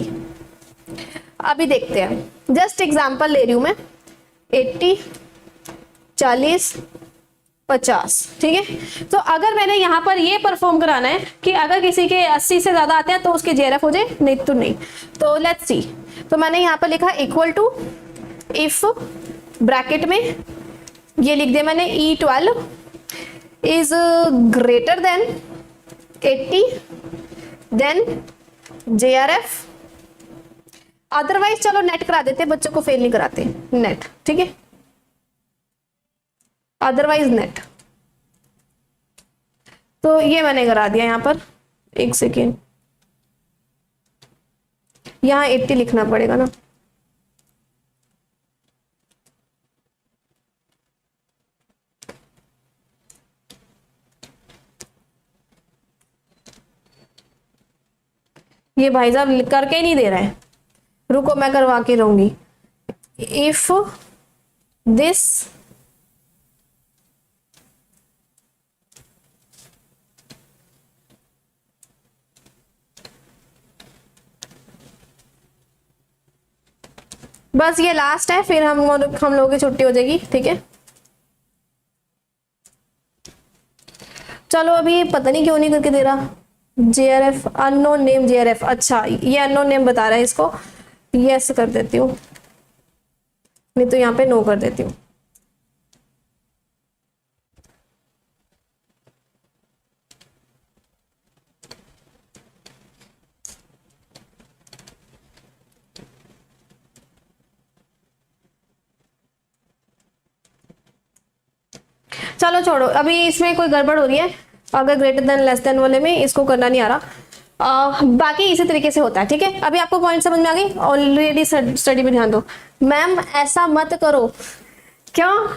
Speaker 2: अभी देखते हैं, जस्ट एग्जांपल ले रही हूं मैं। 80, 40, 50। ठीक है, तो अगर मैंने यहाँ पर ये परफॉर्म कराना है कि अगर किसी के 80 से ज्यादा आते हैं तो उसके JRF हो जाए, नहीं तो नहीं। तो लेट्स सी। तो मैंने यहाँ पर लिखा इक्वल टू इफ, ब्रैकेट में ये लिख दिया मैंने, E12 is greater than 80 then JRF। Otherwise चलो नेट करा देते, बच्चों को फेल नहीं कराते, नेट। ठीक है, अदरवाइज नेट। तो ये मैंने करा दिया यहाँ पर। एक सेकेंड, यहाँ 80 लिखना पड़ेगा ना। ये भाई साहब करके ही नहीं दे रहा है, रुको मैं करवा के रहूंगी। इफ दिस बस ये लास्ट है, फिर हम लोगों की छुट्टी हो जाएगी, ठीक है। चलो अभी पता नहीं क्यों नहीं करके दे रहा, JRF अननोन नेम JRF, अच्छा ये अननोन नेम बता रहा है, इसको यस कर देती हूँ, नहीं तो यहाँ पे नो कर देती हूँ। चलो छोड़ो, अभी इसमें कोई गड़बड़ हो रही है, अगर ग्रेटर देन लेस देन वाले में इसको करना नहीं आ रहा। बाकी इसी तरीके से होता है, ठीक है। अभी आपको पॉइंट समझ में आ गई, ऑलरेडी स्टडी पे ध्यान दो। मैम ऐसा मत करो, क्यों,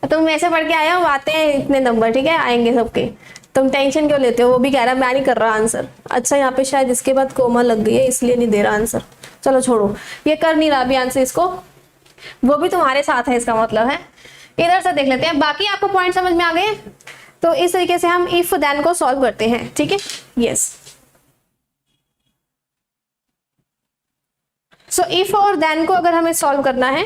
Speaker 2: तुम ऐसे पढ़ के आए हो, आते हैं इतने नंबर, ठीक है, आएंगे सबके, तुम टेंशन क्यों लेते हो। वो भी कह रहा है मैं नहीं कर रहा आंसर, अच्छा यहाँ पे शायद इसके बाद कोमा लग गई है इसलिए नहीं दे रहा आंसर। चलो छोड़ो, ये कर नहीं रहा अभी आंसर, इसको वो भी तुम्हारे साथ है इसका मतलब है। इधर से देख लेते हैं, बाकी आपको पॉइंट समझ में आ गए। तो इस तरीके से हम इफ देन को सॉल्व करते हैं, ठीक है। यस, सो इफ और देन को अगर हमें सॉल्व करना है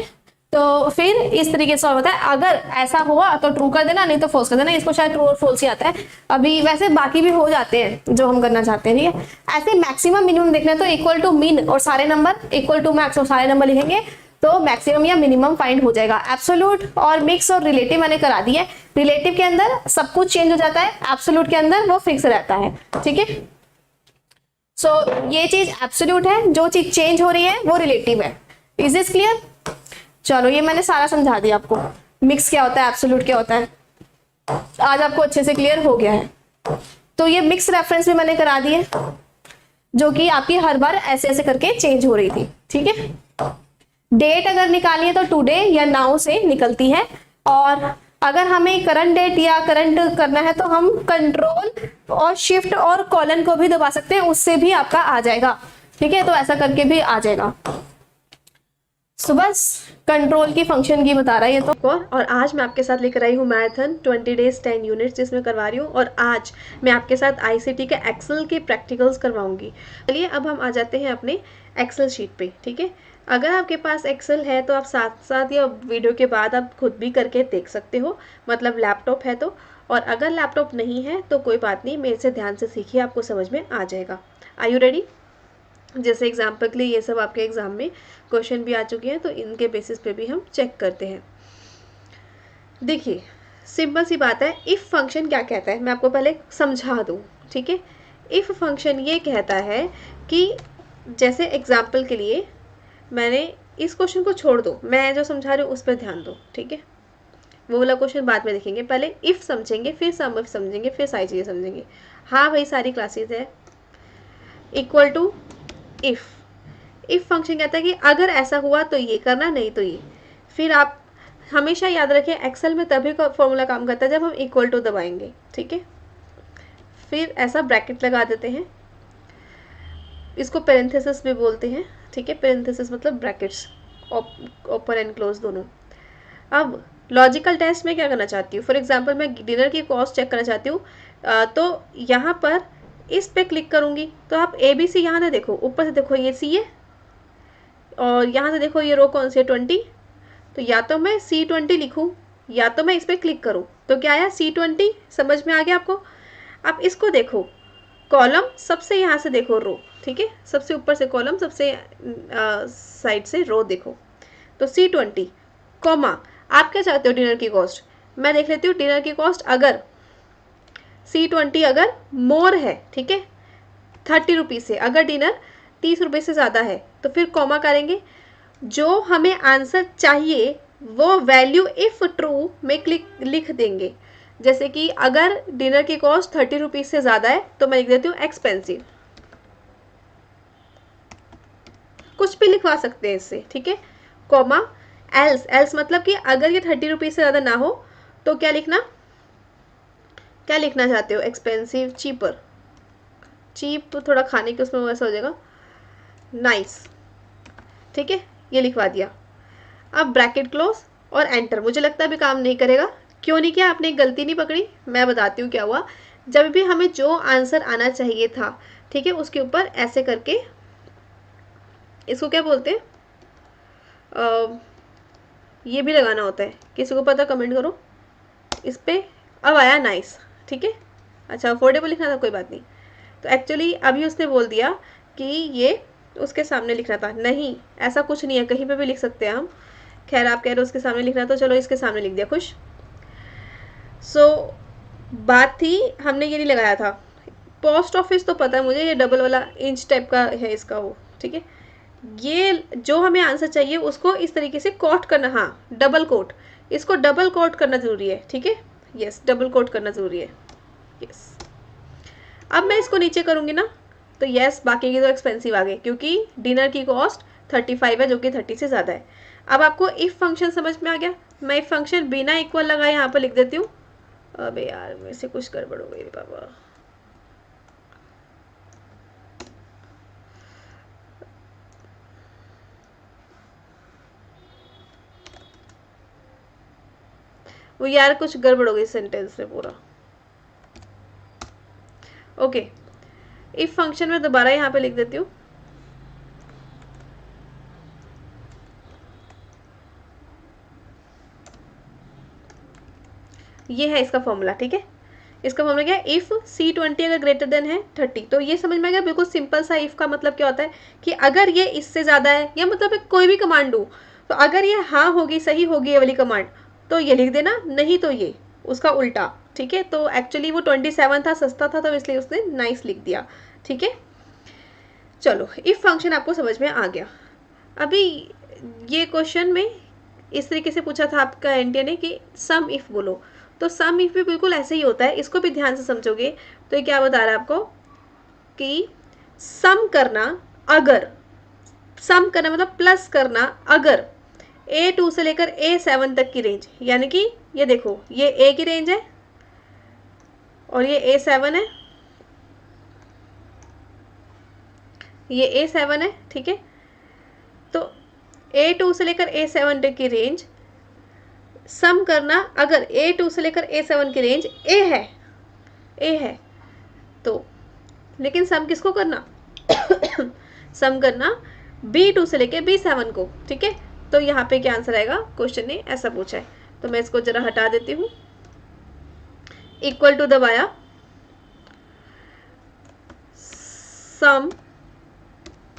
Speaker 2: तो फिर इस तरीके से सॉल्व होता है। अगर ऐसा हुआ तो ट्रू कर देना, नहीं तो फॉल्स कर देना। इसको शायद ट्रू और फॉल्स ही आता है। अभी वैसे बाकी भी हो जाते हैं जो हम करना चाहते हैं, ठीक है। ऐसे मैक्सिमम मिनिमम देखना है तो इक्वल टू मीन और सारे नंबर, इक्वल टू मैक्स और सारे नंबर लिखेंगे तो मैक्सिमम या मिनिमम फाइंड हो जाएगा। एब्सोल्यूट और मिक्स और रिलेटिव मैंने करा दी है। रिलेटिव के अंदर सब कुछ चेंज हो जाता है, एब्सोल्यूट के अंदर वो फिक्स रहता है, ठीक है। सो ये चीज एब्सोल्यूट है, जो चीज चेंज हो रही है वो रिलेटिव है। Is this clear? चलो ये मैंने सारा समझा दिया आपको, मिक्स क्या होता है, एब्सोल्यूट क्या होता है, आज आपको अच्छे से क्लियर हो गया है। तो ये मिक्स रेफरेंस भी मैंने करा दी है, जो कि आपकी हर बार ऐसे ऐसे करके चेंज हो रही थी, ठीक है। डेट अगर निकाली है तो टुडे या नाउ से निकलती है, और अगर हमें करंट डेट या करंट करना है तो हम कंट्रोल और शिफ्ट और कॉलन को भी दबा सकते हैं, उससे भी आपका आ जाएगा, ठीक है। तो ऐसा करके भी आ जाएगा। सो बस कंट्रोल की फंक्शन की बता रहा है ये तो।
Speaker 1: और आज मैं आपके साथ लेकर आई हूँ मैराथन 20 डेज 10 यूनिट्स जिसमें करवा रही हूँ, और आज मैं आपके साथ ICT के एक्सेल के प्रैक्टिकल्स करवाऊंगी। चलिए अब हम आ जाते हैं अपने एक्सेल शीट पे, ठीक है। अगर आपके पास एक्सेल है तो आप साथ साथ या वीडियो के बाद आप खुद भी करके देख सकते हो, मतलब लैपटॉप है तो। और अगर लैपटॉप नहीं है तो कोई बात नहीं, मेरे से ध्यान से सीखिए, आपको समझ में आ जाएगा। Are you ready? जैसे एग्जाम्पल के लिए ये सब आपके एग्जाम में क्वेश्चन भी आ चुके हैं, तो इनके बेसिस पे भी हम चेक करते हैं। देखिए सिंपल सी बात है, इफ़ फंक्शन क्या कहता है मैं आपको पहले समझा दूँ, ठीक है। इफ़ फंक्शन ये कहता है कि जैसे एग्जाम्पल के लिए मैंने इस क्वेश्चन को छोड़ दो, मैं जो समझा रही हूँ उस पर ध्यान दो, ठीक है। वो वाला क्वेश्चन बाद में देखेंगे, पहले इफ़ समझेंगे, फिर सम इफ समझेंगे, फिर सारी चीज़ें समझेंगे। हाँ भाई सारी क्लासेस है। इक्वल टू इफ़ फंक्शन कहता है कि अगर ऐसा हुआ तो ये करना, नहीं तो ये। फिर आप हमेशा याद रखें एक्सेल में तभी फॉर्मूला काम करता है जब हम इक्वल टू दबाएंगे, ठीक है। फिर ऐसा ब्रैकेट लगा देते हैं, इसको पेरेंथेसिस भी बोलते हैं, ठीक है। पेरेंथेसिस मतलब ब्रैकेट्स, ओपन एंड क्लोज दोनों। अब लॉजिकल टेस्ट में क्या करना चाहती हूँ, फॉर एग्जांपल मैं डिनर की कॉस्ट चेक करना चाहती हूँ, तो यहाँ पर इस पे क्लिक करूँगी तो आप ABC यहाँ से देखो, ऊपर से देखो ये C है, और यहाँ से देखो ये रो कौन सी है 20, तो या तो मैं C20 लिखूँ या तो मैं इस पर क्लिक करूँ। तो क्या आया C20, समझ में आ गया आपको। आप इसको देखो, कॉलम सबसे यहाँ से देखो रो, ठीक है, सबसे ऊपर से कॉलम, सबसे साइड से रो देखो। तो C20 कॉमा, आप क्या चाहते हो डिनर की कॉस्ट, मैं देख लेती हूँ डिनर की कॉस्ट अगर C20 अगर मोर है, ठीक है, 30 रुपीज़ से, अगर डिनर 30 रुपये से ज़्यादा है तो फिर कॉमा करेंगे। जो हमें आंसर चाहिए वो वैल्यू इफ़ ट्रू में लिख देंगे। जैसे कि अगर डिनर की कॉस्ट 30 रुपीज़ से ज़्यादा है तो मैं लिख देती हूँ एक्सपेंसिव, कुछ भी लिखवा सकते हैं इससे, ठीक है। कॉमा एल्स मतलब कि अगर ये 30 रुपीज़ से ज़्यादा ना हो तो क्या लिखना चाहते हो, एक्सपेंसिव, चीपर, चीप थोड़ा खाने के उसमें वैसा हो जाएगा, नाइस, ठीक है, ये लिखवा दिया। अब ब्रैकेट क्लोज और एंटर। मुझे लगता है अभी काम नहीं करेगा, क्यों नहीं किया, आपने गलती नहीं पकड़ी, मैं बताती हूँ क्या हुआ। जब भी हमें जो आंसर आना चाहिए था, ठीक है, उसके ऊपर ऐसे करके, इसको क्या बोलते हैं, ये भी लगाना होता है, किसी को पता कमेंट करो इस पर। अब आया नाइस, ठीक है। अच्छा अफोर्डेबल लिखना था, कोई बात नहीं। तो एक्चुअली अभी उसने बोल दिया कि ये उसके सामने लिखना था, नहीं ऐसा कुछ नहीं है, कहीं पे भी लिख सकते हैं हम। खैर आप कह रहे हो उसके सामने लिखना, तो चलो इसके सामने लिख दिया, खुश। सो बात थी, हमने ये नहीं लगाया था। पोस्ट ऑफिस तो पता है मुझे, ये डबल वाला इंच टाइप का है इसका वो, ठीक है। ये जो हमें आंसर चाहिए उसको इस तरीके से कोट करना, हाँ डबल कोट, इसको डबल कोट करना ज़रूरी है, ठीक है। यस डबल कोट करना ज़रूरी है, यस। अब मैं इसको नीचे करूँगी ना, तो यस बाकी की तो एक्सपेंसिव आ गए, क्योंकि डिनर की कॉस्ट 35 है, जो कि 30 से ज़्यादा है। अब आपको इफ़ फंक्शन समझ में आ गया। मैं इफ़ फंक्शन बिना इक्वल लगाए यहाँ पर लिख देती हूँ। अबे यार मेरे से कुछ गड़बड़ हो गई बाबा। वो यार कुछ गड़बड़ हो गई सेंटेंस में पूरा। ओके, इफ फंक्शन में दोबारा यहाँ पे लिख देती हूँ। ये है इसका फॉर्मूला, ठीक है। इसका फॉर्मूला क्या है, इफ़ C20 अगर ग्रेटर देन है 30। तो ये समझ में आ गया, बिल्कुल सिंपल सा। इफ़ का मतलब क्या होता है कि अगर ये इससे ज़्यादा है, या मतलब कोई भी कमांड दूँ, तो अगर ये हाँ होगी, सही होगी ये वाली कमांड, तो ये लिख देना, नहीं तो ये उसका उल्टा, ठीक है। तो एक्चुअली वो 27 था, सस्ता था, तो इसलिए उसने नाइस लिख दिया, ठीक है। चलो इफ़ फंक्शन आपको समझ में आ गया। अभी ये क्वेश्चन में इस तरीके से पूछा था आपका एनटीए ने कि सम इफ़ बोलो, तो सम इफ़ भी बिल्कुल ऐसे ही होता है। इसको भी ध्यान से समझोगे तो ये क्या बता रहा है आपको कि सम करना, अगर सम करना मतलब प्लस करना, अगर A2 से लेकर A7 तक की रेंज, यानी कि ये देखो ये A की रेंज है और ये A7 है, ये A7 है, ठीक है। तो A2 से लेकर A7 तक की रेंज सम करना, अगर A2 से लेकर A7 की रेंज A है तो, लेकिन सम किसको करना सम करना B2 से लेकर B7 को, ठीक है। तो यहाँ पे क्या आंसर आएगा, क्वेश्चन ने ऐसा पूछा है। तो मैं इसको जरा हटा देती हूँ, इक्वल टू दबाया, सम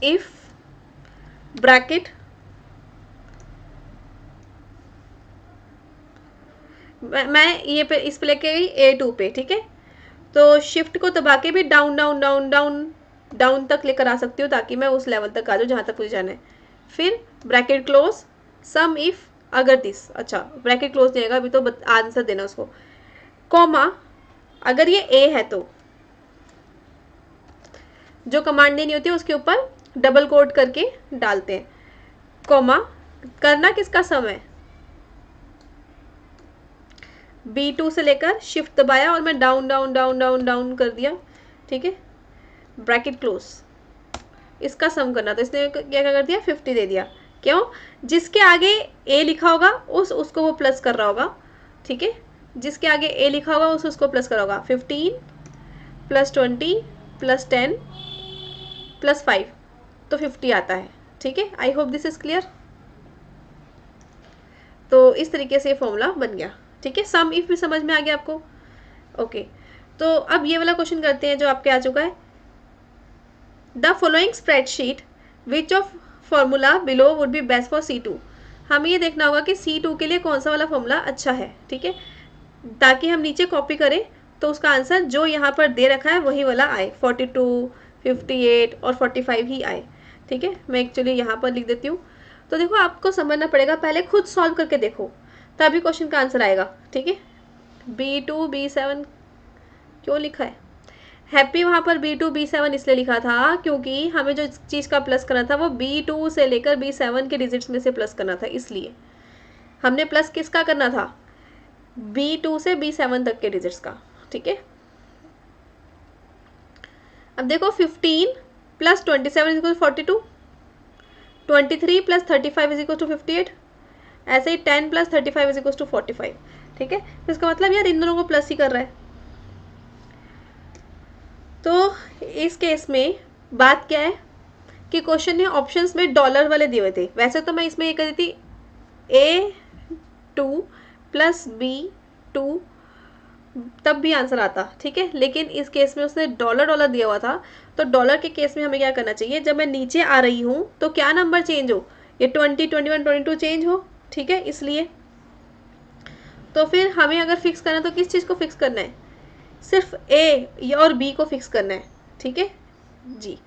Speaker 1: इफ ब्रैकेट मैं ये पे इस पे लेके गई A2 पे, ठीक है। तो शिफ्ट को दबा के भी down down down down down तक लेकर आ सकती हूँ, ताकि मैं उस लेवल तक आ जाऊँ जहाँ तक मुझे जाना है। फिर ब्रैकेट क्लोज, सम इफ अगर दिस, अच्छा ब्रैकेट क्लोज नहीं आएगा अभी, तो आंसर देना उसको, कॉमा अगर ये A है तो जो कमांड देनी होती है उसके ऊपर डबल कोट करके डालते हैं, कॉमा करना किसका सम है, B2 से लेकर शिफ्ट दबाया और मैं down down down down down कर दिया, ठीक है। ब्रैकेट क्लोज, इसका सम करना, तो इसने क्या कर दिया, 50 दे दिया। क्यों, जिसके आगे A लिखा होगा उसको वो प्लस कर रहा होगा, ठीक है। जिसके आगे A लिखा होगा उसको प्लस कर रहा होगा। 15 + 20 + 10 + 5, तो 50 आता है, ठीक है। आई होप दिस इज क्लियर। तो इस तरीके से फॉर्मूला बन गया, ठीक है। सम इफ भी समझ में आ गया आपको, ओके। तो अब ये वाला क्वेश्चन करते हैं जो आपके आ चुका है। The following spreadsheet which of formula below would be best for C2। हमें ये देखना होगा कि C2 के लिए कौन सा वाला फॉर्मूला अच्छा है, ठीक है, ताकि हम नीचे कॉपी करें तो उसका आंसर जो यहाँ पर दे रखा है वही वाला आए, 42, 58 और 45 ही आए, ठीक है। मैं एक्चुअली यहाँ पर लिख देती हूँ। तो देखो आपको समझना पड़ेगा, पहले खुद सॉल्व करके देखो तभी क्वेश्चन का आंसर आएगा, ठीक है। B2 B7 क्यों लिखा है, हैप्पी वहाँ पर B2 B7 इसलिए लिखा था क्योंकि हमें जो चीज़ का प्लस करना था वो B2 से लेकर B7 के डिजिट्स में से प्लस करना था, इसलिए हमने प्लस किसका करना था, B2 से B7 तक के डिजिट्स का, ठीक है। अब देखो 15 + 27 = 42, 23 + 35 = 58, ऐसे ही 10 + 35 = 45, ठीक है। तो इसका मतलब यार इन दोनों को प्लस ही कर रहा है। तो इस केस में बात क्या है कि क्वेश्चन ने ऑप्शंस में डॉलर वाले दिए हुए थे। वैसे तो मैं इसमें ये कर देती A2 प्लस B2 तब भी आंसर आता, ठीक है, लेकिन इस केस में उसने डॉलर डॉलर दिया हुआ था, तो डॉलर के केस में हमें क्या करना चाहिए, जब मैं नीचे आ रही हूँ तो क्या नंबर चेंज हो, ये 20, 21, 22 चेंज हो, ठीक है, इसलिए। तो फिर हमें अगर फिक्स करना है तो किस चीज़ को फिक्स करना है, सिर्फ A और B को फिक्स करना है, ठीक है जी।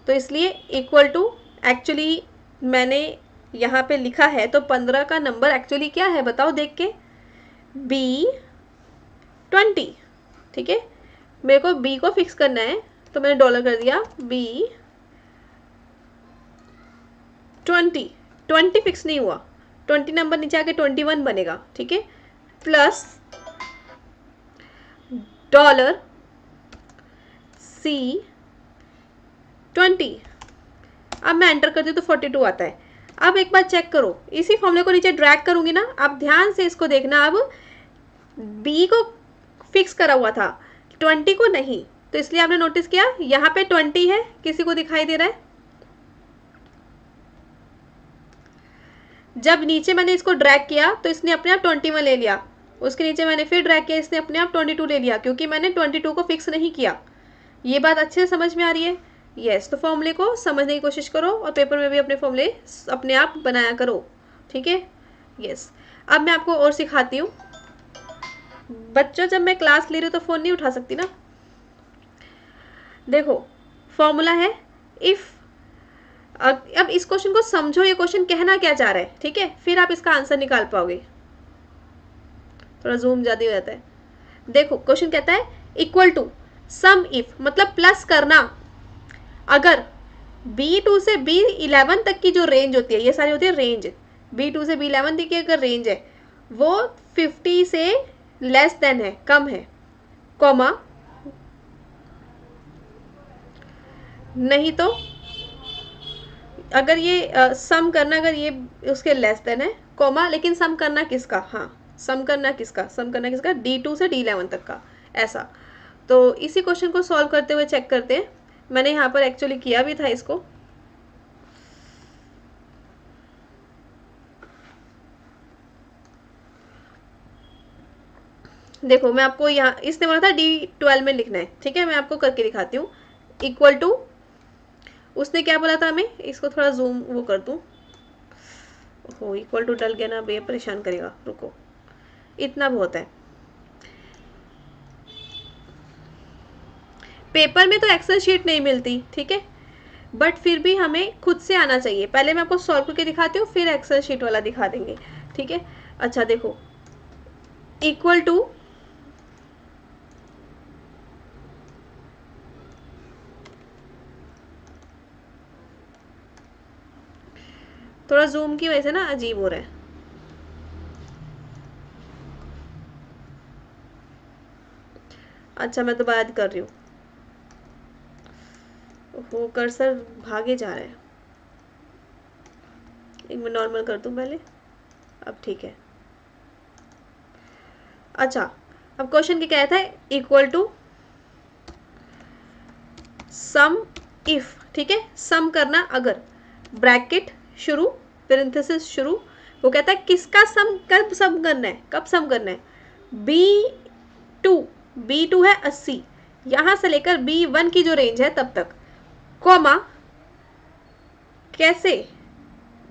Speaker 1: तो इसलिए इक्वल टू, एक्चुअली मैंने यहाँ पे लिखा है तो 15 का नंबर एक्चुअली क्या है बताओ देख के, B20, ठीक है, मेरे को B को फिक्स करना है तो मैंने डॉलर कर दिया B20, 20 फिक्स नहीं हुआ, 20 नंबर नीचे आके 21 बनेगा, ठीक है, प्लस डॉलर C20। अब मैं एंटर करती हूँ तो 42 आता है। अब एक बार चेक करो, इसी फॉर्मूले को नीचे ड्रैग करूंगी ना, आप ध्यान से इसको देखना, अब B को फिक्स करा हुआ था, 20 को नहीं, तो इसलिए आपने नोटिस किया यहाँ पे 20 है, किसी को दिखाई दे रहा है, जब नीचे मैंने इसको ड्रैग किया तो इसने अपने आप 21 ले लिया, उसके नीचे मैंने फिर ड्रैग किया, इसने अपने आप 22 ले लिया, क्योंकि मैंने 22 को फिक्स नहीं किया। ये बात अच्छे से समझ में आ रही है? यस। तो फॉर्मूले को समझने की कोशिश करो और पेपर में भी अपने फॉर्मूले अपने आप बनाया करो, ठीक है, यस। अब मैं आपको और सिखाती हूँ। बच्चों, जब मैं क्लास ले रही हूँ तो फ़ोन नहीं उठा सकती ना। देखो फॉर्मूला है इफ़, अब इस क्वेश्चन को समझो, ये क्वेश्चन कहना क्या चाह रहा है, ठीक है, फिर आप इसका आंसर निकाल पाओगे। थोड़ा जूम ज़्यादा हो जाता है। देखो क्वेश्चन कहता है इक्वल टू सम इफ, मतलब प्लस करना, अगर B2 से B11 तक की जो रेंज होती है, ये सारी होती है रेंज, B2 से B11 तक की अगर रेंज है वो 50 से लेस देन है, कम है, कॉमा, नहीं तो अगर ये सम करना, अगर ये उसके लेस देन है, कॉमा, लेकिन सम करना किसका, हाँ सम करना किसका, D2 से D11 तक का, ऐसा। तो इसी क्वेश्चन को सॉल्व करते हुए चेक करते हैं। मैंने यहाँ पर एक्चुअली किया भी था इसको, देखो मैं आपको यहाँ, इसने बोला था D12 में लिखना है, ठीक है, मैं आपको करके दिखाती हूँ। इक्वल टू, उसने क्या बोला था हमें, इसको थोड़ा जूम वो कर दूँ, हो इक्वल टू डल गया ना, बे परेशान करेगा, रुको, इतना बहुत है। पेपर में तो एक्सेल शीट नहीं मिलती, ठीक है, बट फिर भी हमें खुद से आना चाहिए। पहले मैं आपको सॉल्व करके दिखाती हूँ, फिर एक्सेल शीट वाला दिखा देंगे, ठीक है। अच्छा देखो, इक्वल टू थोड़ा जूम की वजह से ना अजीब हो रहा है। अच्छा मैं दोबारा कर रही हूँ, वो कर्सर भागे जा रहा है, एक मैं नॉर्मल कर दूँ पहले, अब ठीक है। अच्छा अब क्वेश्चन क्या कहता है, इक्वल टू सम इफ, ठीक है, सम करना अगर, ब्रैकेट शुरू, पैरेंथेसिस शुरू, वो कहता है किसका सम, कब सम करना है, कब सम करना है, B2 है 80, यहाँ से लेकर B1 की जो रेंज है तब तक, कॉमा, कैसे,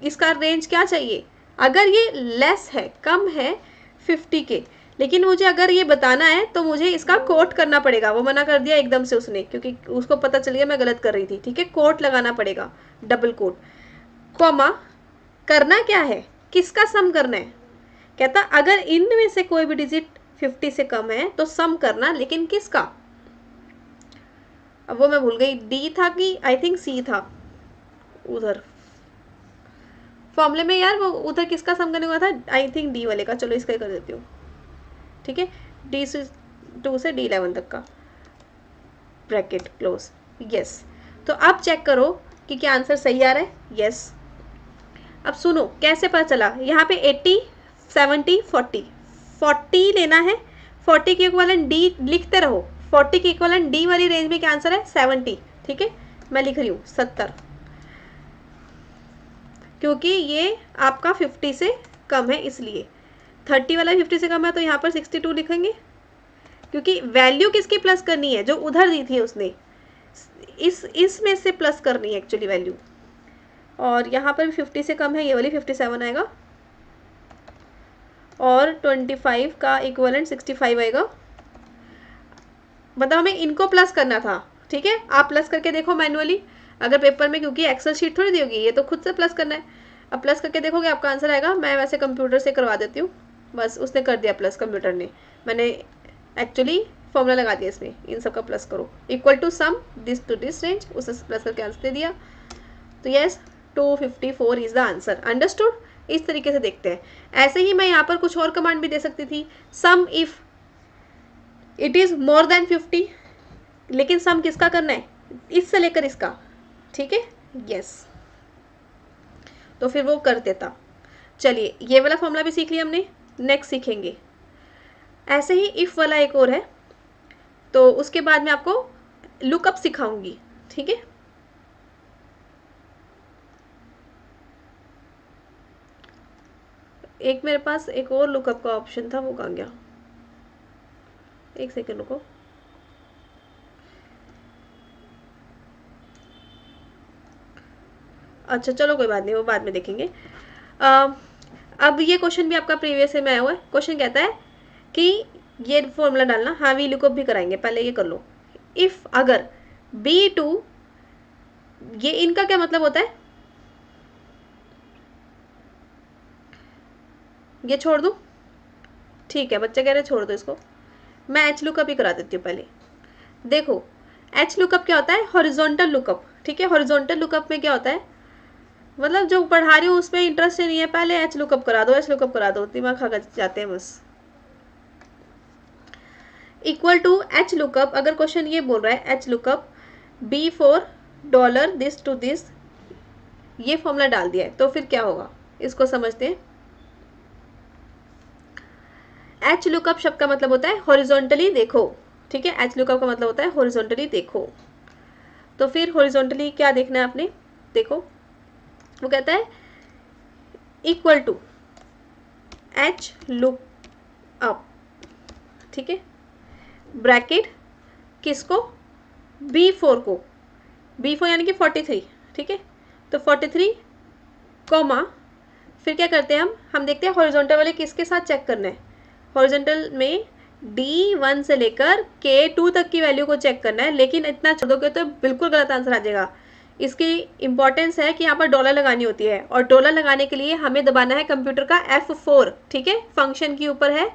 Speaker 1: इसका रेंज क्या चाहिए, अगर ये लेस है, कम है 50 के, लेकिन मुझे अगर ये बताना है तो मुझे इसका कोट करना पड़ेगा। वो मना कर दिया एकदम से उसने, क्योंकि उसको पता चल गया मैं गलत कर रही थी, ठीक है, कोट लगाना पड़ेगा, डबल कोट, कॉमा, करना क्या है, किसका सम करना है, कहता अगर इनमें से कोई भी डिजिट 50 से कम है तो सम करना, लेकिन किसका, अब वो मैं भूल गई, डी था कि आई थिंक सी था उधर फॉर्मूले में यार, वो उधर किसका सम करने का था, आई थिंक डी वाले का, चलो इसका कर देती हूँ, ठीक है, D2 से D11 तक का, ब्रैकेट क्लोज, यस। तो अब चेक करो कि क्या आंसर सही आ रहा है, यस। अब सुनो कैसे पता चला, यहाँ पे 80, 70, 40 लेना है, 40 के इक्वलेंट D लिखते रहो, 40 के इक्वलेंट D वाली रेंज में क्या आंसर है, 70, ठीक है, मैं लिख रही हूँ 70, क्योंकि ये आपका 50 से कम है, इसलिए 30 वाला 50 से कम है तो यहाँ पर 62 लिखेंगे, क्योंकि वैल्यू किसकी प्लस करनी है, जो उधर दी थी उसने, इसमें से प्लस करनी है एक्चुअली वैल्यू। और यहाँ पर 50 से कम है, ये वाली 57 आएगा, और 25 का इक्वलेंट 65 आएगा। मतलब हमें इनको प्लस करना था, ठीक है। आप प्लस करके देखो मैनुअली, अगर पेपर में, क्योंकि एक्सेल शीट थोड़ी दी होगी, ये तो खुद से प्लस करना है। अब प्लस करके देखोगे आपका आंसर आएगा। मैं वैसे कंप्यूटर से करवा देती हूँ, बस उसने कर दिया प्लस, कंप्यूटर ने, मैंने एक्चुअली फॉर्मूला लगा दिया इसमें, इन सब का प्लस करो, equal to sum this to this range, उसे प्लस करके आंसर दे दिया। तो yes 254 is the answer. Understood? इस तरीके से देखते हैं। ऐसे ही मैं यहाँ पर कुछ और कमांड भी दे सकती थी, sum if it is more than 50, लेकिन सम किसका करना है, इससे लेकर इसका, ठीक है, यस, तो फिर वो कर देता। चलिए ये वाला फॉर्मूला भी सीख लिया हमने, नेक्स्ट सीखेंगे ऐसे ही इफ वाला एक और है, तो उसके बाद मैं आपको लुकअप सिखाऊंगी, ठीक है। एक मेरे पास एक और लुकअप का ऑप्शन था, वो कहाँ गया, एक सेकेंड रुको। अच्छा चलो कोई बात नहीं, वो बाद में देखेंगे। अब ये क्वेश्चन भी आपका प्रीवियस में आया हुआ है। क्वेश्चन कहता है कि ये फॉर्मूला डालना, हाँ वी लुकअप भी कराएंगे, पहले ये कर लो। इफ अगर B2, ये इनका क्या मतलब होता है, ये छोड़ दूँ, ठीक है, बच्चे कह रहे छोड़ दो इसको, मैं एच लुकअप ही करा देती हूँ। पहले देखो एच लुकअप क्या होता है, हॉरिजॉन्टल लुकअप, ठीक है। हॉरिजॉन्टल लुकअप में क्या होता है, मतलब जो पढ़ा रही हूँ उसमें इंटरेस्ट नहीं है, पहले एच लुकअप करा दो, एच लुकअप करा दो, दिमाग खा जाते हैं बस। इक्वल टू एच लुकअप, अगर क्वेश्चन ये बोल रहा है H lookup $B4 this to this, ये फॉर्मूला डाल दिया है, तो फिर क्या होगा इसको समझते हैं। एच लुकअप शब्द का मतलब होता है हॉरिजॉन्टली देखो, ठीक है। एच लुकअप का मतलब होता है हॉरिजॉन्टली देखो। तो फिर हॉरिजॉन्टली क्या देखना है आपने, देखो वो कहता है इक्वल टू एच लुकअप, ठीक है, ब्रैकेट किसको, B4 को, B4 यानी कि 43, ठीक है। तो 43 कॉमा, फिर क्या करते हैं हम देखते हैं हॉरिजॉन्टल वाले किसके साथ चेक करना है। हॉरिजॉन्टल में D1 से लेकर K2 तक की वैल्यू को चेक करना है, लेकिन इतना छोड़ दोगे तो बिल्कुल गलत आंसर आ जाएगा। इसकी इंपॉर्टेंस है कि यहाँ पर डॉलर लगानी होती है, और डॉलर लगाने के लिए हमें दबाना है कंप्यूटर का F4, ठीक है। फंक्शन की ऊपर है,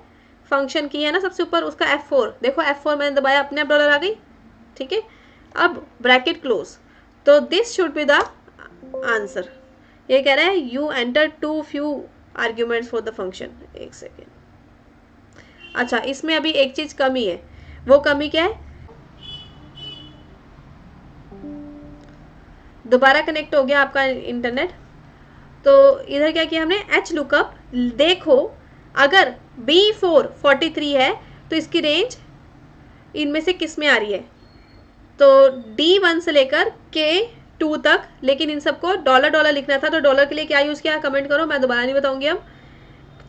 Speaker 1: फंक्शन की है ना सबसे ऊपर, उसका F4, देखो F4 मैंने दबाया, अपने आप डॉलर आ गई, ठीक है। अब ब्रैकेट क्लोज, तो this should be the answer. ये कह रहा है you enter too few arguments for the function. एक सेकेंड, अच्छा इसमें अभी एक चीज कमी है, वो कमी क्या है, दोबारा कनेक्ट हो गया आपका इंटरनेट। तो इधर क्या किया हमने, एच लुकअप देखो, अगर B4 43 है तो इसकी रेंज इनमें से किस में आ रही है, तो D1 से लेकर K2 तक, लेकिन इन सबको डॉलर डॉलर लिखना था, तो डॉलर के लिए क्या यूज़ किया, कमेंट करो, मैं दोबारा नहीं बताऊंगी अब।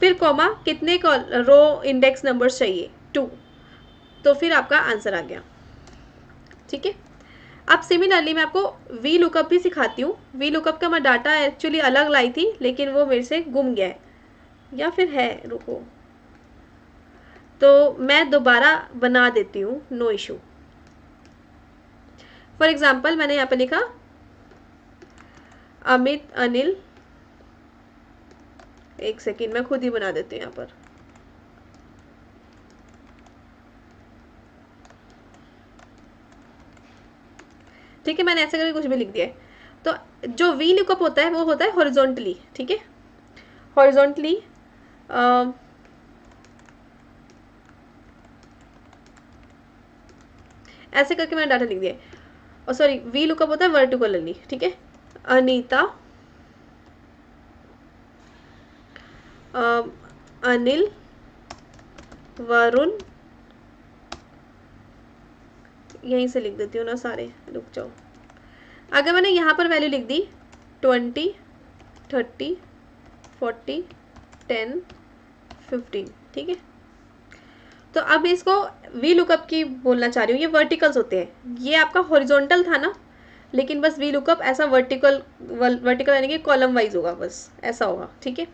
Speaker 1: फिर कॉमा, कितने रो इंडेक्स नंबर्स चाहिए, 2, तो फिर आपका आंसर आ गया, ठीक है। अब सिमिलरली मैं आपको वी लुकअप भी सिखाती हूँ। वी लुकअप का मैं डाटा एक्चुअली अलग लाई थी, लेकिन वो मेरे से गुम गया है, या फिर है, रुको, तो मैं दोबारा बना देती हूँ, नो इशू। फॉर एग्जाम्पल मैंने यहाँ पे लिखा अमित अनिल, एक सेकेंड मैं खुद ही बना देती हूँ यहाँ पर, ठीक है। मैंने ऐसे करके कुछ भी लिख दिया है। तो जो वी लुकअप होता है वो होता है हॉरिजॉन्टली, ठीक है, हॉरिजॉन्टली ऐसे करके मैंने डाटा लिख दिया है, और सॉरी वी लुकअप होता है वर्टिकली, ठीक है। अनीता, अनिल, वरुण, यहीं से लिख देती हूँ ना सारे, रुक जाओ। अगर मैंने यहाँ पर वैल्यू लिख दी 20, 30, 40, 10, 15, ठीक है। तो अब इसको वी लुकअप की बोलना चाह रही हूँ, ये वर्टिकल्स होते हैं, ये आपका हॉरिजॉन्टल था ना, लेकिन बस वी लुकअप ऐसा वर्टिकल यानी कि कॉलम वाइज होगा, बस ऐसा होगा, ठीक है।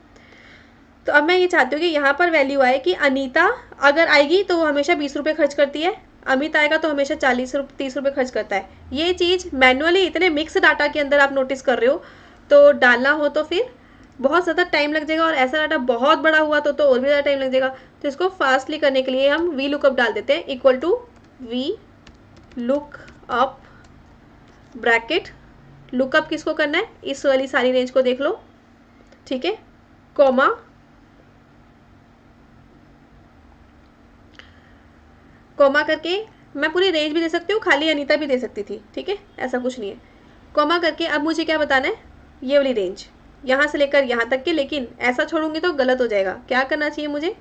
Speaker 1: तो अब मैं ये चाहती हूँ कि यहाँ पर वैल्यू आए कि अनीता अगर आएगी तो वो हमेशा 20 रुपये खर्च करती है, अमित आएगा तो हमेशा 30 रुपये खर्च करता है। ये चीज़ मैनुअली इतने मिक्स डाटा के अंदर आप नोटिस कर रहे हो, तो डालना हो तो फिर बहुत ज़्यादा टाइम लग जाएगा, और ऐसा डाटा बहुत बड़ा हुआ तो और भी ज़्यादा टाइम लग जाएगा। तो इसको फास्टली करने के लिए हम वी लुकअप डाल देते हैं, equal to V lookup bracket, lookup किसको करना है, इस वाली सारी रेंज को देख लो, ठीक है, कॉमा कॉमा करके, मैं पूरी रेंज भी दे सकती हूँ, खाली अनीता भी दे सकती थी, ठीक है, ऐसा कुछ नहीं है। कॉमा करके अब मुझे क्या बताना है, ये वाली रेंज यहाँ से लेकर यहाँ तक की, लेकिन ऐसा छोड़ूंगी तो गलत हो जाएगा। क्या करना चाहिए मुझे,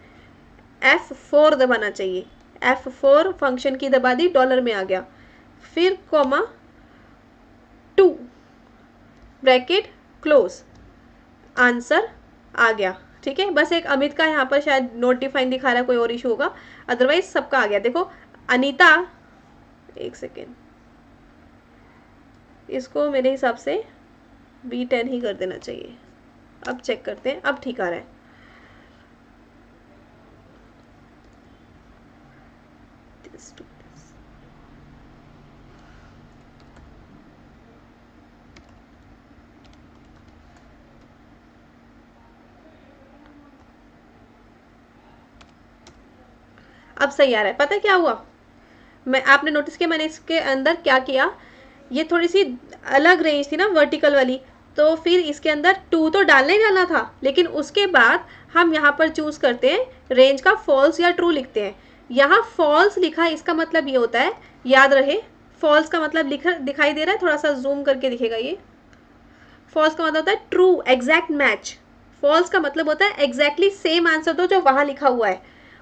Speaker 1: F4 दबाना चाहिए, F4 फंक्शन की दबा दी, डॉलर में आ गया, फिर कॉमा 2 ब्रैकेट क्लोज, आंसर आ गया, ठीक है। बस एक अमित का यहाँ पर शायद नोट डिफाइन दिखा रहा है, कोई और इशू होगा, अदरवाइज सबका आ गया। देखो अनीता, एक सेकेंड, इसको मेरे हिसाब से B10 ही कर देना चाहिए। अब चेक करते हैं, अब ठीक आ रहा है। अब सही आ रहा है। पता है क्या हुआ, आपने नोटिस किया मैंने इसके अंदर क्या किया, ये थोड़ी सी अलग रेंज थी ना वर्टिकल वाली, तो फिर इसके अंदर 2 तो डालना ही डालना था, लेकिन उसके बाद हम यहाँ पर चूज करते हैं रेंज का फॉल्स या ट्रू लिखते हैं। यहाँ फॉल्स लिखा है, इसका मतलब ये होता है, याद रहे, फॉल्स का मतलब दिखाई दे रहा है, थोड़ा सा जूम करके दिखेगा ये। फॉल्स का मतलब होता है ट्रू, एग्जैक्ट मैच। फॉल्स का मतलब होता है एग्जैक्टली सेम आंसर दो जो वहाँ लिखा हुआ है,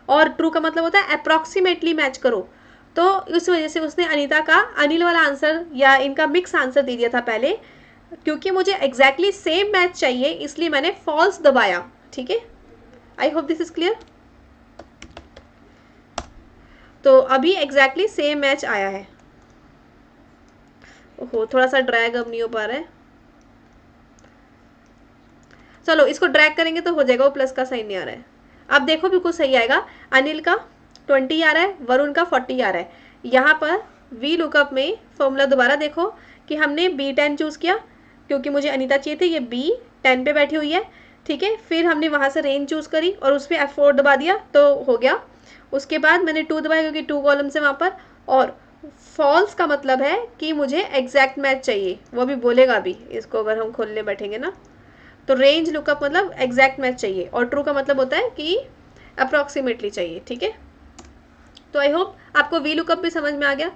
Speaker 1: और ट्रू का मतलब होता है अप्रॉक्सीमेटली मैच करो। तो इस वजह से उसने अनीता का अनिल वाला आंसर या इनका मिक्स आंसर दे दिया था पहले, क्योंकि मुझे एग्जैक्टली सेम मैच चाहिए, इसलिए मैंने फॉल्स दबाया, ठीक है। आई होप दिस इज क्लियर। तो अभी एग्जैक्टली सेम मैच आया है। ओहो, थोड़ा सा ड्रैग अब नहीं हो पा रहा है, चलो इसको ड्रैग करेंगे तो हो जाएगा, वो प्लस का साइन नहीं आ रहा है। अब देखो बिल्कुल सही आएगा, अनिल का 20 आ रहा है, वरुण का 40 आ रहा है। यहाँ पर वी लुकअप में फॉर्मूला दोबारा देखो कि हमने B10 चूज़ किया क्योंकि मुझे अनीता चाहिए थी, ये B10 पे बैठी हुई है, ठीक है। फिर हमने वहाँ से रेंज चूज़ करी और उस पर F4 दबा दिया तो हो गया। उसके बाद मैंने 2 दबाया क्योंकि 2 कॉलम्स है वहाँ पर, और फॉल्स का मतलब है कि मुझे एग्जैक्ट मैच चाहिए, वो भी बोलेगा भी इसको अगर हम खोलने बैठेंगे ना। तो रेंज लुकअप मतलब एग्जैक्ट मैच चाहिए, और ट्रू का मतलब होता है कि अप्रॉक्सीमेटली चाहिए, ठीक है। तो आई होप आपको वी लुकअप भी समझ में आ गया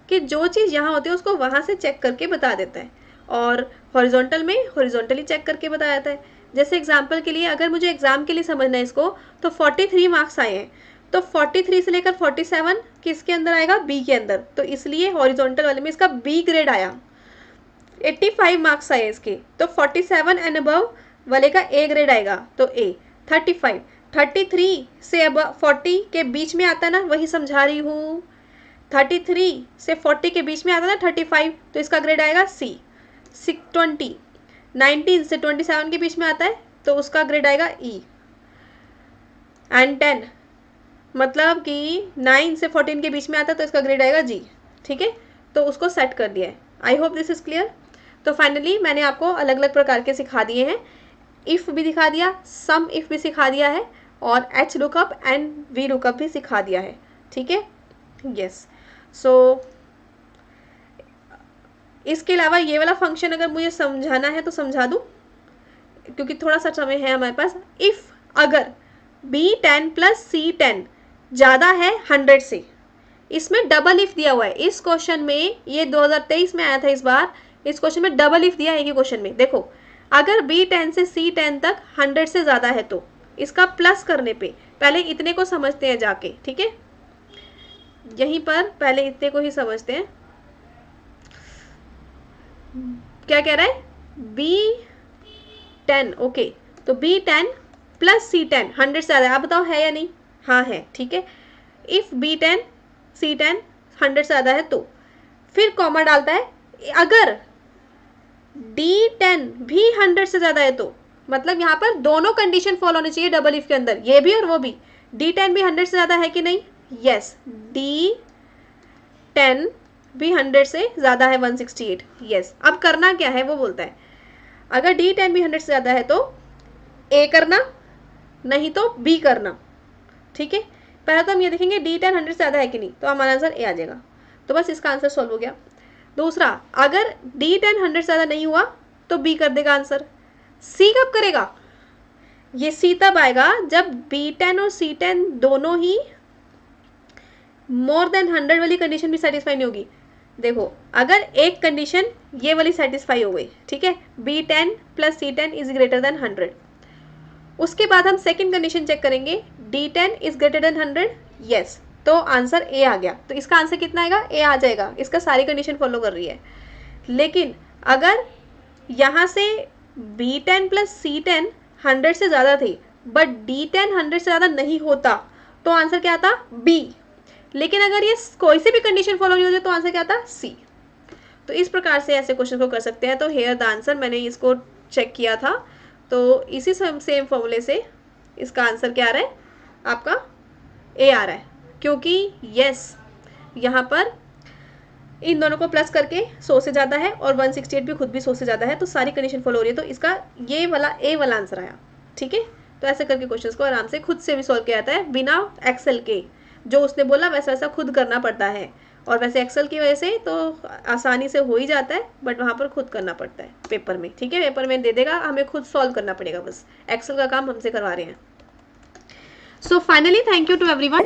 Speaker 1: कि जो चीज़ यहाँ होती है उसको वहाँ से चेक करके बता देता है, और हॉरिजॉन्टल में हॉरिजॉन्टली चेक करके बता देता है। जैसे एग्जाम्पल के लिए, अगर मुझे एग्जाम के लिए समझना है इसको, तो 43 मार्क्स आए हैं, तो 43 से लेकर 47 किसके अंदर आएगा, बी के अंदर, तो इसलिए हॉरिजॉन्टल वाले में इसका बी ग्रेड आया। 85 मार्क्स आए इसके, तो 47 एंड अबव वाले का ए ग्रेड आएगा, तो ए। 33 से अब 40 के बीच में आता है ना, वही समझा रही हूँ, 33 से 40 के बीच में आता है ना 35, तो इसका ग्रेड आएगा सी। 19 से 27 के बीच में आता है तो उसका ग्रेड आएगा ई। एंड 10 मतलब कि 9 से 14 के बीच में आता है तो इसका ग्रेड आएगा जी, ठीक है। तो उसको सेट कर दिया है। आई होप दिस इज क्लियर। तो फाइनली मैंने आपको अलग अलग प्रकार के सिखा दिए हैं, इफ़ भी दिखा दिया, सम इफ़ भी सिखा दिया है, और H lookup and V lookup भी सिखा दिया है, ठीक है। यस, सो इसके अलावा ये वाला फंक्शन अगर मुझे समझाना है तो समझा दूँ, क्योंकि थोड़ा सा समय है हमारे पास। इफ़ अगर B10 प्लस C10 ज़्यादा है 100 से, इसमें डबल इफ़ दिया हुआ है इस क्वेश्चन में, ये 2023 में आया था इस बार, इस क्वेश्चन में डबल इफ़ दिया है एक ही क्वेश्चन में। देखो अगर B10 से C10 तक 100 से ज़्यादा है तो इसका प्लस करने पे, पहले इतने को समझते हैं जाके, ठीक है, यहीं पर पहले इतने को ही समझते हैं। क्या कह रहा है, 10, ओके, तो B10 प्लस C10 100 से ज़्यादा है, आप बताओ है या नहीं? हाँ है, ठीक है। इफ़ B10 C10 100 से ज़्यादा है तो फिर कॉमा डालता है, अगर D10 भी 100 से ज़्यादा है तो, मतलब यहाँ पर दोनों कंडीशन फॉलो होनी चाहिए डबल इफ के अंदर, ये भी और वो भी। D10 भी 100 से ज़्यादा है कि नहीं? यस, D10 भी 100 से ज़्यादा है 168, यस। अब करना क्या है वो बोलता है, अगर D10 भी 100 से ज़्यादा है तो A करना, नहीं तो B करना, ठीक है। पहले तो हम ये देखेंगे D10 100 से ज़्यादा है कि नहीं, तो हमारा आंसर A आ जाएगा, तो बस इसका आंसर सॉल्व हो गया। दूसरा, अगर D10 100 से ज़्यादा नहीं हुआ तो B कर देगा आंसर। C कब करेगा? ये C तब आएगा जब B10 और C10 दोनों ही मोर देन 100 वाली कंडीशन भी सेटिस्फाई नहीं होगी। देखो, अगर एक कंडीशन ये वाली सेटिस्फाई हो गई, ठीक है, B10 plus C10 is greater then 100, उसके बाद हम सेकेंड कंडीशन चेक करेंगे, D10 is greater then 100, yes, तो आंसर A आ गया। तो इसका आंसर कितना आएगा? A आ जाएगा, इसका सारी कंडीशन फॉलो कर रही है। लेकिन अगर यहाँ से B10 प्लस C10 100 से ज़्यादा थी बट D10 100 से ज़्यादा नहीं होता, तो आंसर क्या आता? B। लेकिन अगर ये कोई सी भी कंडीशन फॉलो नहीं होती तो आंसर क्या आता? C। तो इस प्रकार से ऐसे क्वेश्चन को कर सकते हैं। तो हेयर द आंसर, मैंने इसको चेक किया था, तो इसी सेम फॉर्मूले से इसका आंसर क्या आ रहा है? आपका A आ रहा है, क्योंकि यस यहाँ पर इन दोनों को प्लस करके 100 से ज़्यादा है और 168 भी खुद भी 100 से ज़्यादा है, तो सारी कंडीशन फॉलो हो रही है, तो इसका ये वाला A वाला आंसर आया, ठीक है। तो ऐसे करके क्वेश्चंस को आराम से खुद से भी सॉल्व किया जाता है बिना एक्सेल के। जो उसने बोला वैसा वैसा खुद करना पड़ता है, और वैसे एक्सेल की वजह से तो आसानी से हो ही जाता है, बट वहाँ पर खुद करना पड़ता है पेपर में, ठीक है। पेपर में दे देगा, हमें खुद सॉल्व करना पड़ेगा, बस एक्सेल का काम हमसे करवा रहे हैं। So finally thank you to everyone.